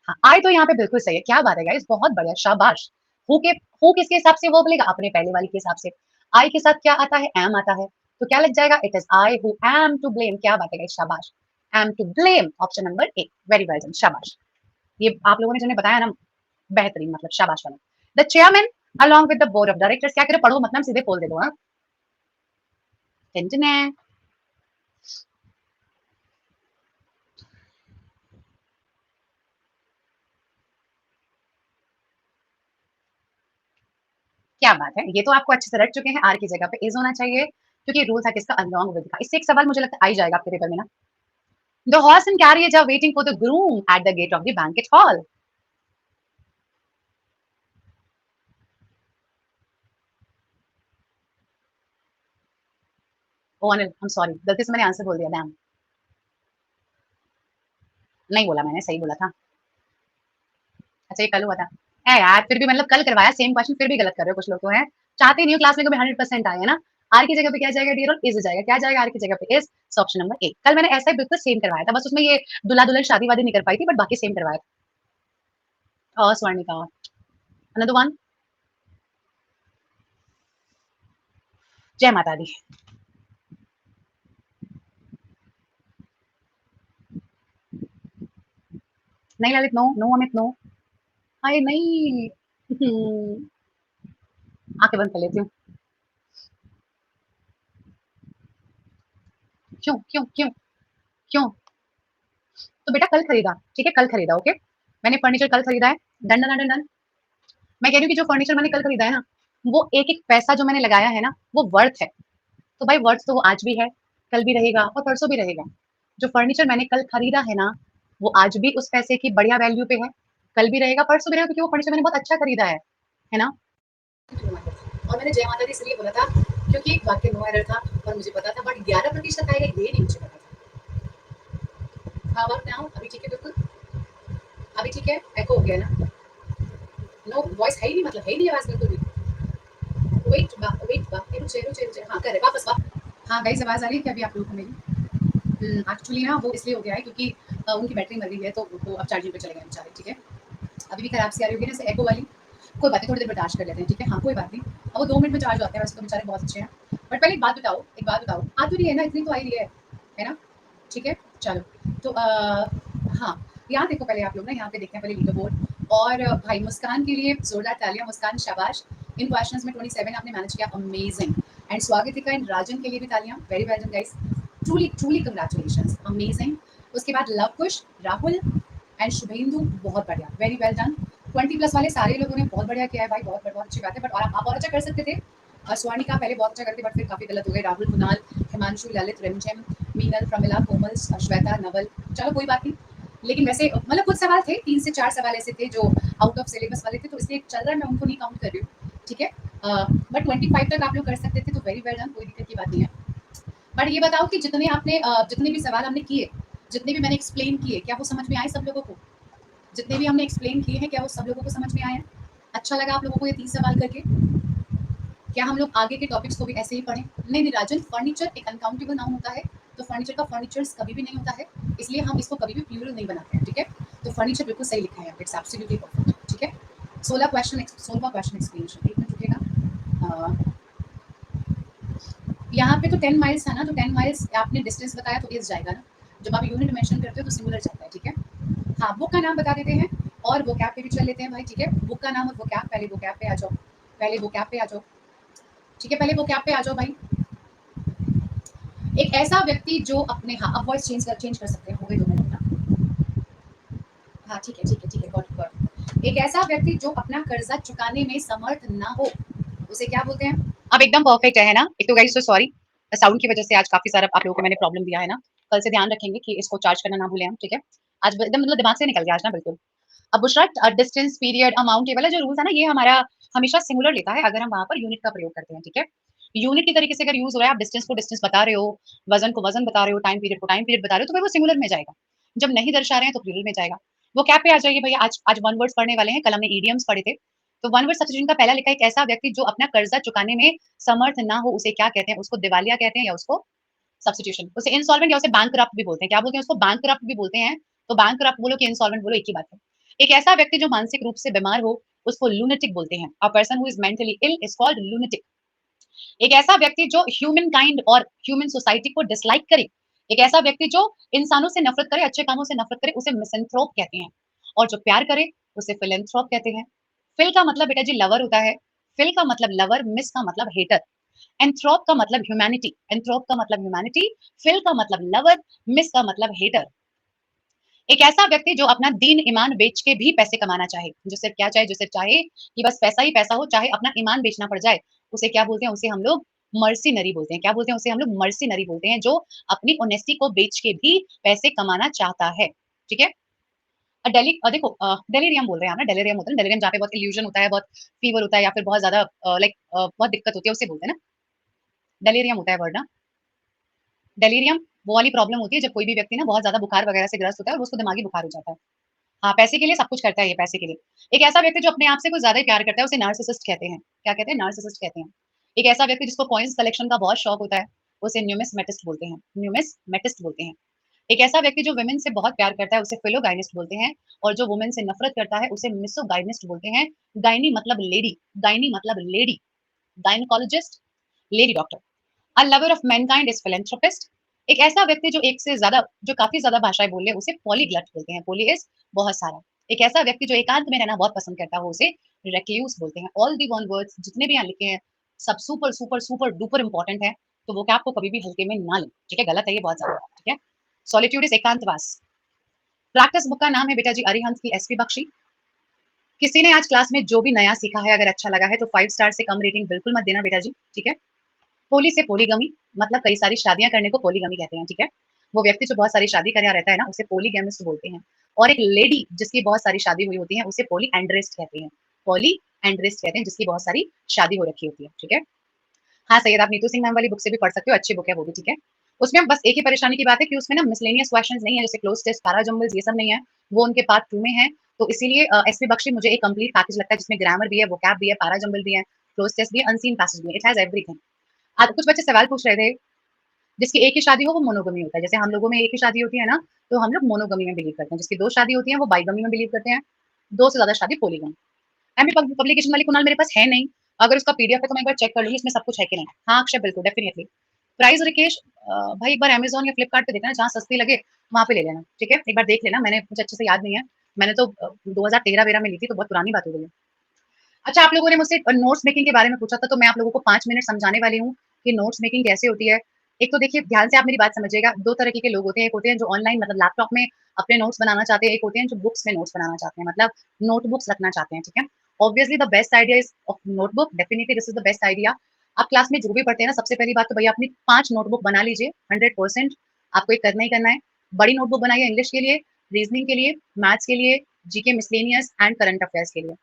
हाँ, आई तो यहाँ पे बिल्कुल सही है। क्या बात है गाइस, बहुत बढ़िया, शाबाश। हु के हु किसके हिसाब से वो बोलेगा, अपने पहले वाली के हिसाब से। आई के साथ क्या आता है, एम आता है, तो क्या लग जाएगा, it is I who am to blame. क्या बात है गाइस, शाबाश। Am to blame, option number A, very well done, शाबाश। ये आप लोगों ने जिन्हें बताया ना, बेहतरीन, मतलब शाबाश वाला। The chairman along with the board of directors, क्या करे, पढ़ो मतलब सीधे बोल दे दो। हाँ, टेंशन है। क्या बात है, ये तो आपको अच्छे से रट चुके हैं। आर की जगह पे इज होना चाहिए क्योंकि रूल था किसका, अलोंग विद का। इससे एक सवाल मुझे लगता है आ ही जाएगा आपके पेपर में ना। The horse and carriage are waiting for the groom at the gate of the banquet hall. Oh Anil, I am sorry, गलती से मैंने आंसर बोल दिया, डैम। नहीं बोला मैंने, सही बोला था। अच्छा ये कल हुआ था। है यार, फिर भी मतलब कल करवाया सेम क्वेश्चन, फिर भी गलत कर रहे हो कुछ लोग तो। है चाहते नहीं हो क्लास में कभी 100% आए, है ना। आर की जगह पे क्या जाएगा डियर, इज जाएगा। क्या जाएगा आर की जगह पे, इज। ऑप्शन नंबर ए। कल मैंने ऐसा ही बिल्कुल सेम करवाया था, बस उसमें ये दुल्हा दुल्हन शादी वादी नहीं कर पाई थी, बट बाकी सेम करवाया था। Swarnika, another one. जय माता दी। नहीं Lalit, no no Amit, no. हाय नहीं। आंखें बंद कर लेती हूँ। क्यों क्यों क्यों क्यों। तो बेटा कल खरीदा, ठीक है, कल खरीदा, ओके। मैंने फर्नीचर कल खरीदा है, डन डन डन डन। मैं कह रही हूँ कि जो फर्नीचर मैंने कल खरीदा है ना, वो एक एक पैसा जो मैंने लगाया है ना, वो वर्थ है। तो भाई वर्थ तो वो आज भी है, कल भी रहेगा और परसों भी रहेगा। जो फर्नीचर मैंने कल खरीदा है ना, वो आज भी उस पैसे की बढ़िया वैल्यू पे है, कल भी रहेगा, परसों भी रहेगा, क्योंकि वो फर्नीचर मैंने बहुत अच्छा खरीदा है ना। और मैंने जय माता दी इसलिए बोला था क्योंकि एक वाक्य नो एरर था और मुझे पता था, बट 11% आएगा ये नहीं मुझे पता था। हाँ, वक्त नाउ अभी ठीक है बिल्कुल। अभी ठीक है? एको हो गया ना? नो वॉइस है ही नहीं, मतलब है ही नहीं आवाज़ बिल्कुल भी। रुचिए, हाँ, करें वापस हाँ, गाइस आवाज़ आ रही है क्या अभी आप लोगों को मेरी? एक्चुअली ना वो इसलिए हो गया है क्योंकि उनकी बैटरी मर गई है, तो वो अब चार्जिंग पे चले गए बेचारे, ठीक है? अभी भी खराब सी आ रही होगी ना, जैसे एको वाली। कोई बात नहीं, थोड़ी देर बर्दाश्त कर लेते हैं, ठीक है? हाँ, कोई बात नहीं। अब वो 2 मिनट में चार्ज होते हैं, वैसे तो बेचारे बहुत अच्छे हैं। बट पहले एक बात बताओ, आ तो रही है ना, इतनी तो आ ही रही है ना? ठीक है? चलो, तो हाँ, यहाँ देखो पहले आप लोग ना, यहाँ पे देखते हैं पहले लीडर बोर्ड। और भाई मुस्कान के लिए ज़ोरदार तालियाँ, मुस्कान शाबाश! इन क्वेश्चंस में 27 आपने मैनेज किया, अमेजिंग। एंड स्वागतिका एंड राजन के लिए भी तालियाँ, very well done guys, truly truly congratulations, amazing. उसके बाद लवकुश, राहुल एंड शुभेंदु, बहुत बढ़िया, वेरी वेल डन। 20 प्लस वाले सारे लोगों ने बहुत बढ़िया किया है भाई, बहुत अच्छी बात है। बट और आप और अच्छा कर सकते थे। स्वर्णिका पहले बहुत अच्छा करते, बट फिर काफ़ी गलत हो गए। राहुल, कुणाल, हिमांशु, ललित, रिमझिम, मीनल, प्रमिला, कोमल, श्वेता, नवल, चलो कोई बात नहीं। लेकिन वैसे मतलब कुछ सवाल थे, 3 से 4 सवाल ऐसे थे जो आउट ऑफ सिलेबस वाले थे, तो इसलिए चल रहा है, मैं उनको नहीं काउंट कर रही हूँ, ठीक है? बट 25 तक आप लोग कर सकते थे, तो वेरी वेल डन, कोई दिक्कत की बात नहीं है। बट ये बताओ कि जितने भी सवाल हमने किए, जितने भी मैंने एक्सप्लेन किए, क्या वो समझ में आए सब लोगों को? जितने भी हमने एक्सप्लेन किए हैं, क्या वो सब लोगों को समझ में आए हैं? अच्छा लगा आप लोगों को ये 30 सवाल करके? क्या हम लोग आगे के टॉपिक्स को भी ऐसे ही पढ़ें? नहीं, नहीं राजन, फर्नीचर एक अनकाउंटेबल नाउन होता है, तो फर्नीचर का फर्नीचर्स कभी भी नहीं होता है, इसलिए हम इसको कभी भी प्लूरल नहीं बनाते हैं, ठीक है? तो फर्नीचर बिल्कुल सही लिखा है, इट्स एब्सोल्युटली परफेक्ट, ठीक है? 16वां क्वेश्चन एक्सप्लेनेशन, 1 मिनट रुकिएगा। यहाँ पे तो 10 माइल्स था ना, तो 10 माइल्स आपने डिस्टेंस बताया तो इज जाएगा ना, जब आप यूनिट मेंशन करते हो तो सिंगुलर जाता है, ठीक है? हाँ, बुक का नाम बता देते हैं और वोकैब पे भी चल लेते हैं भाई, ठीक है? बुक का नाम और वोकैब, पहले वोकैब पे आ जाओ, पहले वोकैब पे आ जाओ, ठीक है? पहले वोकैब पे आ जाओ भाई। एक ऐसा व्यक्ति जो अपने, हाँ, अब वॉइस चेंज कर सकते हैं, हो गई 2 मिनट ना। हाँ, ठीक है, गॉट गॉट। एक ऐसा व्यक्ति जो अपना कर्जा चुकाने में समर्थ ना हो, उसे क्या बोलते हैं? अब एकदम परफेक्ट है ना? एक तो गाइस सो सॉरी, साउंड की वजह से आज काफ़ी सारा आप लोगों को मैंने प्रॉब्लम दिया है ना। कल से ध्यान रखेंगे कि इसको चार्ज करना ना भूलें हम, ठीक है? आज एकदम मतलब दिमाग से निकल गया आज ना बिल्कुल। अब बुशरा डिस्टेंस, पीरियड, अमाउंट, ये वाला जो रूल्स है ना, ये हमारा हमेशा सिंगुलर लेता है अगर हम वहाँ पर यूनिट का प्रयोग करते हैं, ठीक है? यूनिट की तरीके से अगर यूज़ हो रहा है, आप डिस्टेंस को डिस्टेंस बता रहे हो, वज़न को वज़न बता रहे हो, टाइम पीरियड को टाइम पीरियड बता रहे हो, तो फिर वो सिंगुलर में जाएगा। जब नहीं दर्शा रहे हैं तो प्लूरल में जाएगा। वो क्या पे आ जाइए भैया, आज आज वन वर्ड्स पढ़ने वाले हैं, कल हमने इडियम्स पढ़े थे। तो वन वर्ड सब्स्टिट्यूशन का पहला लिखा है, एक ऐसा व्यक्ति जो अपना कर्जा चुकाने में समर्थ ना हो, उसे क्या कहते हैं? उसको दिवालिया कहते हैं या उसको सब्स्टिट्यूशन, उसे इंसॉल्वेंट या उसे बैंकरप्ट भी बोलते हैं। क्या बोलते हैं उसको? बैंकरप्ट भी बोलते हैं। तो बैंकरप्ट बोलो कि इंसॉल्वेंट बोलो, एक ही बात है। एक ऐसा व्यक्ति जो मानसिक रूप से बीमार हो, उसको लूनेटिक बोलते हैं। A person who is mentally ill is called lunatic. एक ऐसा व्यक्ति जो ह्यूमन काइंड और ह्यूमन सोसाइटी को डिसलाइक करे, एक ऐसा व्यक्ति जो इंसानों से नफरत करे, अच्छे कामों से नफरत करे, उसे मिसैंथ्रोप कहते हैं। और जो प्यार करे, उसे फिलैंथ्रोप कहते हैं। फिल का मतलब बेटा जी लवर होता है। फिल का मतलब लवर, मिस का मतलब हेटर। एंथ्रोप का मतलब ह्यूमैनिटी, एंथ्रोप का मतलब ह्यूमैनिटी, फिल का मतलब लवर, मिस का मतलब हेटर। एक ऐसा व्यक्ति जो अपना दीन ईमान बेच के भी पैसे कमाना चाहे, जो सिर्फ क्या चाहे, जो सिर्फ चाहे कि बस पैसा ही पैसा हो, चाहे अपना ईमान बेचना पड़ जाए, उसे क्या बोलते हैं? उसे हम लोग मर्सीनरी बोलते हैं। क्या बोलते हैं? उसे हम लोग मर्सीनरी बोलते हैं, जो अपनी ऑनेस्टी को बेच के भी पैसे कमाना चाहता है, ठीक है? देखो डेलिरियम बोल रहे हैं हम ना, डेलिरियम होता है ना, डेलिरियम जहाँ पे बहुत इल्यूजन होता है, बहुत फीवर होता है या फिर बहुत ज़्यादा लाइक बहुत दिक्कत होती है, उसे बोलते हैं ना, डेलिरियम होता है वर्ड ना। डेलिरियम वो वाली प्रॉब्लम होती है जब कोई भी व्यक्ति ना बहुत ज़्यादा बुखार वगैरह से ग्रस्त होता है और उसको दिमागी बुखार हो जाता है। हाँ, पैसे के लिए सब कुछ करता है ये, पैसे के लिए। एक ऐसा व्यक्ति जो अपने आप से कुछ ज़्यादा ही प्यार करता है, उसे नार्सिसिस्ट कहते हैं। क्या कहते हैं? नार्सिसिस्ट कहते हैं। एक ऐसा व्यक्ति जिसको कॉइन्स कलेक्शन का बहुत शौक होता है, उसे न्यूमिस्मेटिस्ट बोलते हैं। न्यूमिस्मेटिस्ट बोलते हैं। एक ऐसा व्यक्ति जो वुमेन से बहुत प्यार करता है, उसे फिलोगाइनिस्ट बोलते हैं। और जो वुमेन से नफरत करता है, उसे मिसोगाइनिस्ट बोलते हैं। गायनी मतलब लेडी, गायनी मतलब lady, gynaecologist, lady doctor. A lover of Mankind is philanthropist. एक ऐसा व्यक्ति जो एक से ज्यादा, जो काफी ज्यादा भाषाएं बोल ले, उसे पॉलीग्लट बोलते हैं। पॉली इज बहुत सारा। एक ऐसा व्यक्ति जो एकांत में रहना बहुत पसंद करता हो, उसे रेक्ल्यूस बोलते हैं। ऑल दी वन वर्ड्स जितने भी यहाँ लिखे हैं, सब super super super duper important है, तो वो क्या आपको कभी भी हल्के में ना लें, ठीक है? गलत है ये बहुत ज्यादा, ठीक है? सॉलिट्यूड इज एकांतवास। प्रैक्टिस बुक का नाम है बेटा जी अरिहंत की एसपी बख्शी। किसी ने आज क्लास में जो भी नया सीखा है, अगर अच्छा लगा है तो 5 स्टार से कम रेटिंग बिल्कुल मत देना बेटा जी, ठीक है? पोली से पोलीगमी, मतलब कई सारी शादियां करने को पोलीगमी कहते हैं, ठीक है? वो व्यक्ति जो बहुत सारी शादी कर रहता है ना, उसे पोलीगैमिस्ट बोलते हैं। और एक लेडी जिसकी बहुत सारी शादी हुई होती है, उसे पोली एंड्रिस्ट कहते हैं। पोली एंड्रिस्ट कहते हैं जिसकी बहुत सारी शादी हो रखी होती है, ठीक है? हाँ, सैयद आप नीतू सिंह मैम वाली बुक से भी पढ़ सकते हो, अच्छी बुक है वो भी, ठीक है? उसमें बस एक ही परेशानी की बात है कि उसमें ना मिसलेनियस क्वेश्चंस नहीं है, जैसे क्लोज टेस्ट, पैराजंबल्स, ये सब नहीं है। वो उनके पार्ट 2 में है। तो इसीलिए एसपी बख्शी मुझे एक कंप्लीट पैकेज लगता है जिसमें ग्रामर भी है, वोकैब भी है, पैराजंबल भी है, क्लोज टेस्ट भी है, अनसीन पैसेज भी है, इट हैज एवरीथिंग। आज कुछ बच्चे सवाल पूछ रहे थे, जिसकी एक ही शादी हो वो मोनोगमी होता है। जैसे हम लोगों में एक ही शादी होती है ना, तो हम लोग मोनोगमी में बिलीव करते हैं। जिसकी 2 शादी होती है वो बाइगमी में बिलीव करते हैं, 2 से ज़्यादा शादी पॉलीगमी। एमए पब्लिकेशन वाली कुणाल मेरे पास है नहीं, अगर उसका पीडीएफ है तो मैं एक बार चेक कर लूँगी इसमें सब कुछ है कि नहीं। हाँ, अक्षय बिल्कुल डेफिनिटली। प्राइस रिकेश भाई एक बार अमेज़न या फ्लिपकार्ट पे देखना जहाँ सस्ती लगे वहाँ पे ले लेना, ठीक है? एक बार देख लेना, मैंने मुझे अच्छे से याद नहीं है। मैंने तो 2013-वेरा में ली थी तो बहुत पुरानी बात हो गई है। अच्छा आप लोगों ने मुझसे नोट्स मेकिंग के बारे में पूछा था तो मैं आप लोगों को 5 मिनट समझाने वाली हूँ कि नोट्स मेकिंग कैसे होती है। एक तो देखिए ध्यान से आप मेरी बात समझिएगा, 2 तरीके के लोग होते हैं, एक होते हैं जो ऑनलाइन मतलब लैपटॉप में अपने नोट्स बनाना चाहते हैं, एक होते हैं जो बुक्स में नोट्स बनाना चाहते हैं, मतलब नोटबुक्स रखना चाहते हैं, ठीक है? Obviously the best idea is of notebook, definitely this is the best idea. आप क्लास में जो भी पढ़ते हैं ना, सबसे पहली बात तो भैया अपनी 5 नोटबुक बना लीजिए, 100% आपको ये करना ही करना है। बड़ी नोटबुक बनाइए इंग्लिश के लिए, रीज़निंग के लिए, मैथ्स के लिए, GK miscellaneous and current affairs के लिए।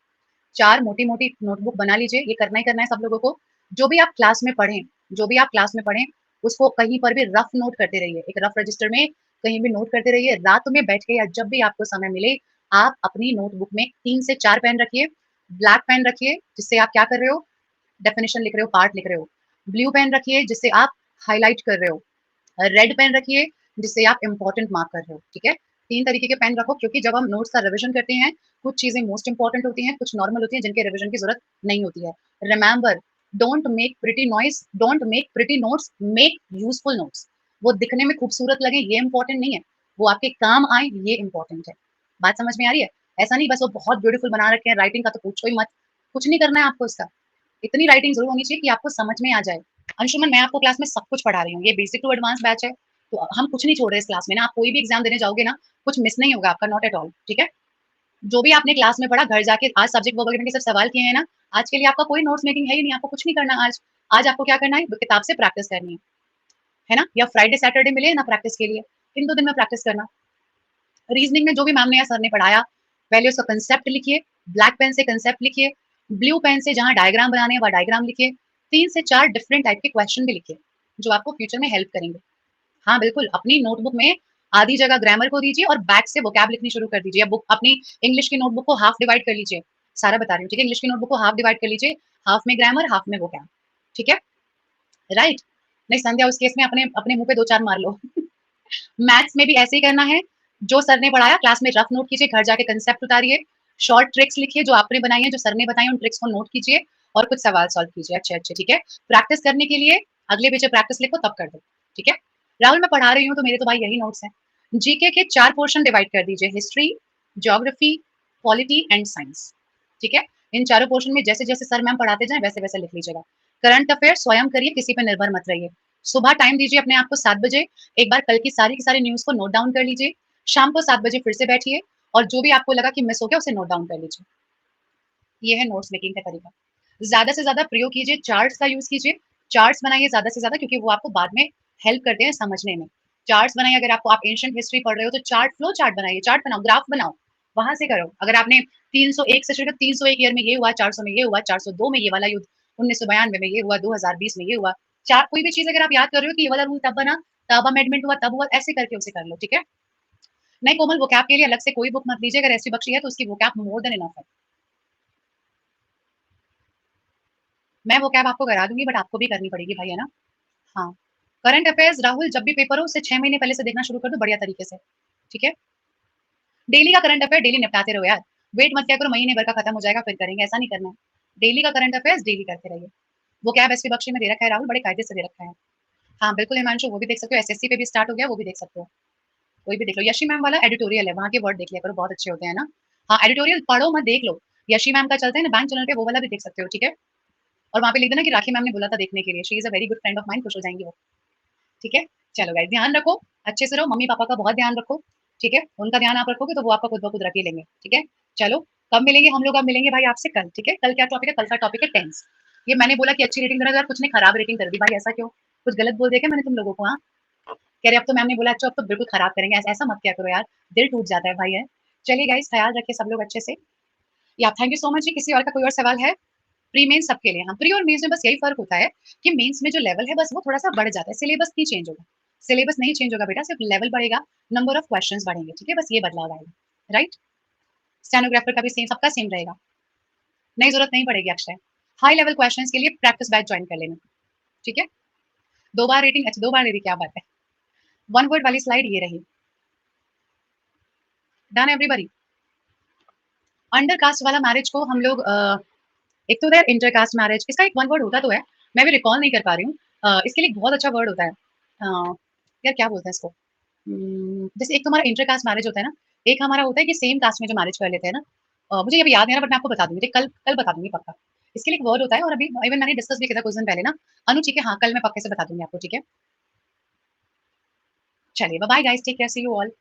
4 मोटी-मोटी नोटबुक बना लीजिए, ये करना ही करना है सब लोगों को। जो भी आप क्लास में पढ़ें जो भी आप क्लास में पढ़ें, उसको कहीं पर भी रफ नोट करते रहिए। एक रफ रजिस्टर में कहीं भी नोट करते रहिए। रात में बैठ के या जब भी आपको समय मिले, आप अपनी नोटबुक में 3 से 4 पेन रखिए, ब्लैक पेन रखिए, जिससे आप क्या कर रहे हो, डेफिनिशन लिख रहे हो, पार्ट लिख रहे हो। ब्लू पेन रखिए, जिससे आप हाइलाइट कर रहे हो। रेड पेन रखिए जिससे आप इंपॉर्टेंट मार्क कर रहे हो, ठीक है? 3 तरीके के पेन रखो क्योंकि जब हम नोट्स का रिवीजन करते हैं, कुछ चीज़ें मोस्ट इंपॉर्टेंट होती हैं, कुछ नॉर्मल होती हैं जिनके रिवीजन की ज़रूरत नहीं होती है। Remember don't make pretty noise, don't make pretty notes, make useful notes. वो दिखने में खूबसूरत लगें ये इंपॉर्टेंट नहीं है, वो आपके काम आएँ ये इंपॉर्टेंट है। बात समझ में आ रही है? ऐसा नहीं बस वो बहुत ब्यूटीफुल बना रखे हैं, राइटिंग का तो पूछो ही मत, कुछ नहीं करना है आपको इसका। इतनी राइटिंग ज़रूर होनी चाहिए कि आपको समझ में आ जाए। अंशुमन मैं आपको क्लास में सब कुछ पढ़ा रही हूँ, ये बेसिक टू एडवांस बैच है। तो हम कुछ नहीं छोड़ रहे इस क्लास में ना, आप कोई भी एग्जाम देने जाओगे ना, कुछ मिस नहीं होगा आपका, नॉट एट ऑल, ठीक है? जो भी आपने क्लास में पढ़ा, घर जाके आज सब्जेक्ट वर्क वगैरह के सब सवाल किए हैं ना, आज के लिए आपका कोई नोट्स मेकिंग है ही नहीं, आपको कुछ नहीं करना आज। आज आपको क्या करना है, किताब से प्रैक्टिस करनी है ना? या फ्राइडे, सैटरडे मिले ना प्रैक्टिस के लिए, इन 2 दिन में प्रैक्टिस करना। रीजनिंग में जो भी मैम ने या सर ने पढ़ाया, पहले उसका कंसेप्ट लिखिए, ब्लैक पेन से कंसेप्ट लिखिए, ब्लू पेन से जहाँ डायग्राम बनाने हैं, वहाँ डायग्राम लिखिए, 3 से 4 डिफरेंट टाइप के क्वेश्चन भी लिखिए, जो आपको फ्यूचर में हेल्प करेंगे। हाँ, बिल्कुल, अपनी नोटबुक में आधी जगह ग्रामर को दीजिए और बैक से वोकैब लिखनी शुरू कर दीजिए। बुक अपनी इंग्लिश की नोटबुक को हाफ डिवाइड कर लीजिए। सारा बता रही हूँ, ठीक है? इंग्लिश की नोटबुक को हाफ डिवाइड कर लीजिए, हाफ में ग्रामर, हाफ में वोकैब, ठीक है? राइट? नहीं संध्या उस केस में अपने अपने मुँह पे 2-4 मार लो। मैथ्स में भी ऐसे ही करना है, जो सर ने पढ़ाया क्लास में रफ नोट कीजिए, घर जाके कंसेप्ट उतारिए, शॉर्ट ट्रिक्स लिखिए जो आपने बनाई है, जो सर ने बताई है, उन ट्रिक्स को नोट कीजिए और कुछ सवाल सॉल्व कीजिए अच्छे-अच्छे, ठीक है? प्रैक्टिस करने के लिए अगले पीछे प्रैक्टिस लिखो तब कर दो, ठीक है? राहुल मैं पढ़ा रही हूँ तो मेरे तो भाई यही नोट्स हैं। जीके के 4 पोर्शन डिवाइड कर दीजिए, history, geography, polity and science, ठीक है? इन चारों पोर्शन में जैसे-जैसे सर मैम पढ़ाते जाएँ वैसे-वैसे लिख लीजिएगा। करंट अफेयर स्वयं करिए, किसी पे निर्भर मत रहिए। सुबह टाइम दीजिए अपने आप को 7 बजे, एक बार कल की सारी न्यूज़ को नोट डाउन कर लीजिए। शाम को 7 बजे फिर से बैठिए और जो भी आपको लगा कि मिस हो गया उसे नोट डाउन कर लीजिए। ये है नोट्स मेकिंग का तरीका। ज़्यादा से ज़्यादा प्रयोग कीजिए, चार्ट्स का यूज़ कीजिए। चार्ट्स बनाइए ज़्यादा से ज़्यादा क्योंकि वो आपको बाद में हेल्प करते हैं समझने में। चार्ट्स बनाइए, अगर आपको आप एंशिएंट हिस्ट्री पढ़ रहे हो तो चार्ट फ्लो चार्ट बनाइए, चार्ट बनाओ, ग्राफ बनाओ, वहाँ से करो। अगर आपने 301 से शुरू किया 301 ईयर में ये हुआ, 400 में ये हुआ, 402 में ये वाला युद्ध, 1992 में ये हुआ, 2020 में ये हुआ। चार कोई भी चीज़ अगर आप याद कर रहे हो कि ये वाला रूल तब बना, तब अमेंडमेंट हुआ, तब हुआ, ऐसे करके उसे कर लो, ठीक है? नहीं कोमल वोकैब के लिए अलग से कोई बुक मत लीजिए, अगर ऐसी बख्शी है तो उसकी वोकैब मोर देन इनफ है। मैं वोकैब आपको करा दूँगी बट आपको भी करनी पड़ेगी भाई, है ना? हाँ। करंट अफेयर्स राहुल जब भी पेपर हो उससे 6 महीने पहले से देखना शुरू कर दो बढ़िया तरीके से, ठीक है? डेली का करंट अफेयर डेली निपटाते रहो यार। वेट मत किया करो महीने भर का खत्म हो जाएगा फिर करेंगे, ऐसा नहीं करना है। डेली का करंट अफेयर्स डेली करते रहिए। वोकैब एसपी बख्शी में दे रखा है राहुल, बड़े कायदे से दे रखा है। हाँ, बिल्कुल हिमांशु वो भी देख सकते हो, एसएससी पे भी स्टार्ट हो गया, वो भी देख सकते हो। कोई भी देख लो, यशी मैम वाला एडिटोरियल है, वहाँ के वर्ड देख लिया करो, बहुत अच्छे होते हैं ना। हाँ, एडिटोरियल पढ़ो मत देख लो। यशी मैम का चलता है ना बैंक चैनल पे, वो वाला भी देख सकते हो, ठीक है? और वहाँ पे लिख देना कि राखी मैम ने बोला था देखने के लिए, she is a very good friend of mine, खुश हो जाएँगी वो, ठीक है? चलो गाइस ध्यान रखो, अच्छे से रहो, मम्मी-पापा का बहुत ध्यान रखो, ठीक है? उनका ध्यान आप रखोगे तो वो आपका खुद ब खुद रख ही लेंगे, ठीक है? चलो, कब मिलेंगे हम लोग, अब मिलेंगे भाई आपसे कल, ठीक है? कल क्या टॉपिक है? कल का टॉपिक है टेंस। ये मैंने बोला कि अच्छी रेटिंग देना था, कुछ ने खराब रेटिंग कर दी भाई, ऐसा क्यों? कुछ गलत बोल दिया क्या मैंने तुम लोगों को, हाँ? कह रहे अब तो मैम ने बोला अच्छा अब तो बिल्कुल खराब करेंगे, ऐसा मत किया करो यार, दिल टूट जाता है भाई, है? चलिए गाइस ख्याल रखिए सब लोग अच्छे से। या थैंक यू सो मच जी, किसी और का कोई और सवाल है? प्री मेंस सबके लिए, हाँ, प्री और मेंस में बस यही फ़र्क होता है कि मेंस में जो लेवल है बस वो थोड़ा-सा बढ़ जाता है, सिलेबस नहीं चेंज होगा। सिलेबस नहीं चेंज होगा बेटा, सिर्फ लेवल बढ़ेगा, नंबर ऑफ क्वेश्चन्स बढ़ेंगे, ठीक है? बस ये बदलाव आएगा, राइट? स्टेनोग्राफर का भी सेम, सबका सेम रहेगा। नई जरूरत नहीं पड़ेगी अक्षय। हाई लेवल क्वेश्चंस के लिए प्रैक्टिस बैच ज्वाइन कर लेना, ठीक है। 2 बार रेटिंग, अच्छा 2 बार दे दी, क्या बात है। वन वर्ड वाली स्लाइड ये रही। Done everybody. अंडर कास्ट वाला मैरिज को हम लोग एक तो है इंटरकास्ट मैरिज, इसका एक वन वर्ड होता तो है, मैं भी रिकॉल नहीं कर पा रही हूँ। इसके लिए एक बहुत अच्छा वर्ड होता है, यार क्या बोलते हैं इसको। जैसे एक तो हमारा इंटरकास्ट मैरिज होता है ना, एक हमारा होता है कि सेम कास्ट में जो मैरिज कर लेते हैं ना, मुझे अभी याद नहीं आ रहा, बट मैं आपको बता दूंगी, कल कल बता दूंगी पक्का। इसके लिए एक वर्ड होता है, और अभी इवन मैंने डिस्कस भी किया था कुछ दिन पहले ना। अनु ठीक है, हाँ कल मैं पक्के से बता दूंगी आपको, ठीक है। चलिए bye guys, take care, see you all.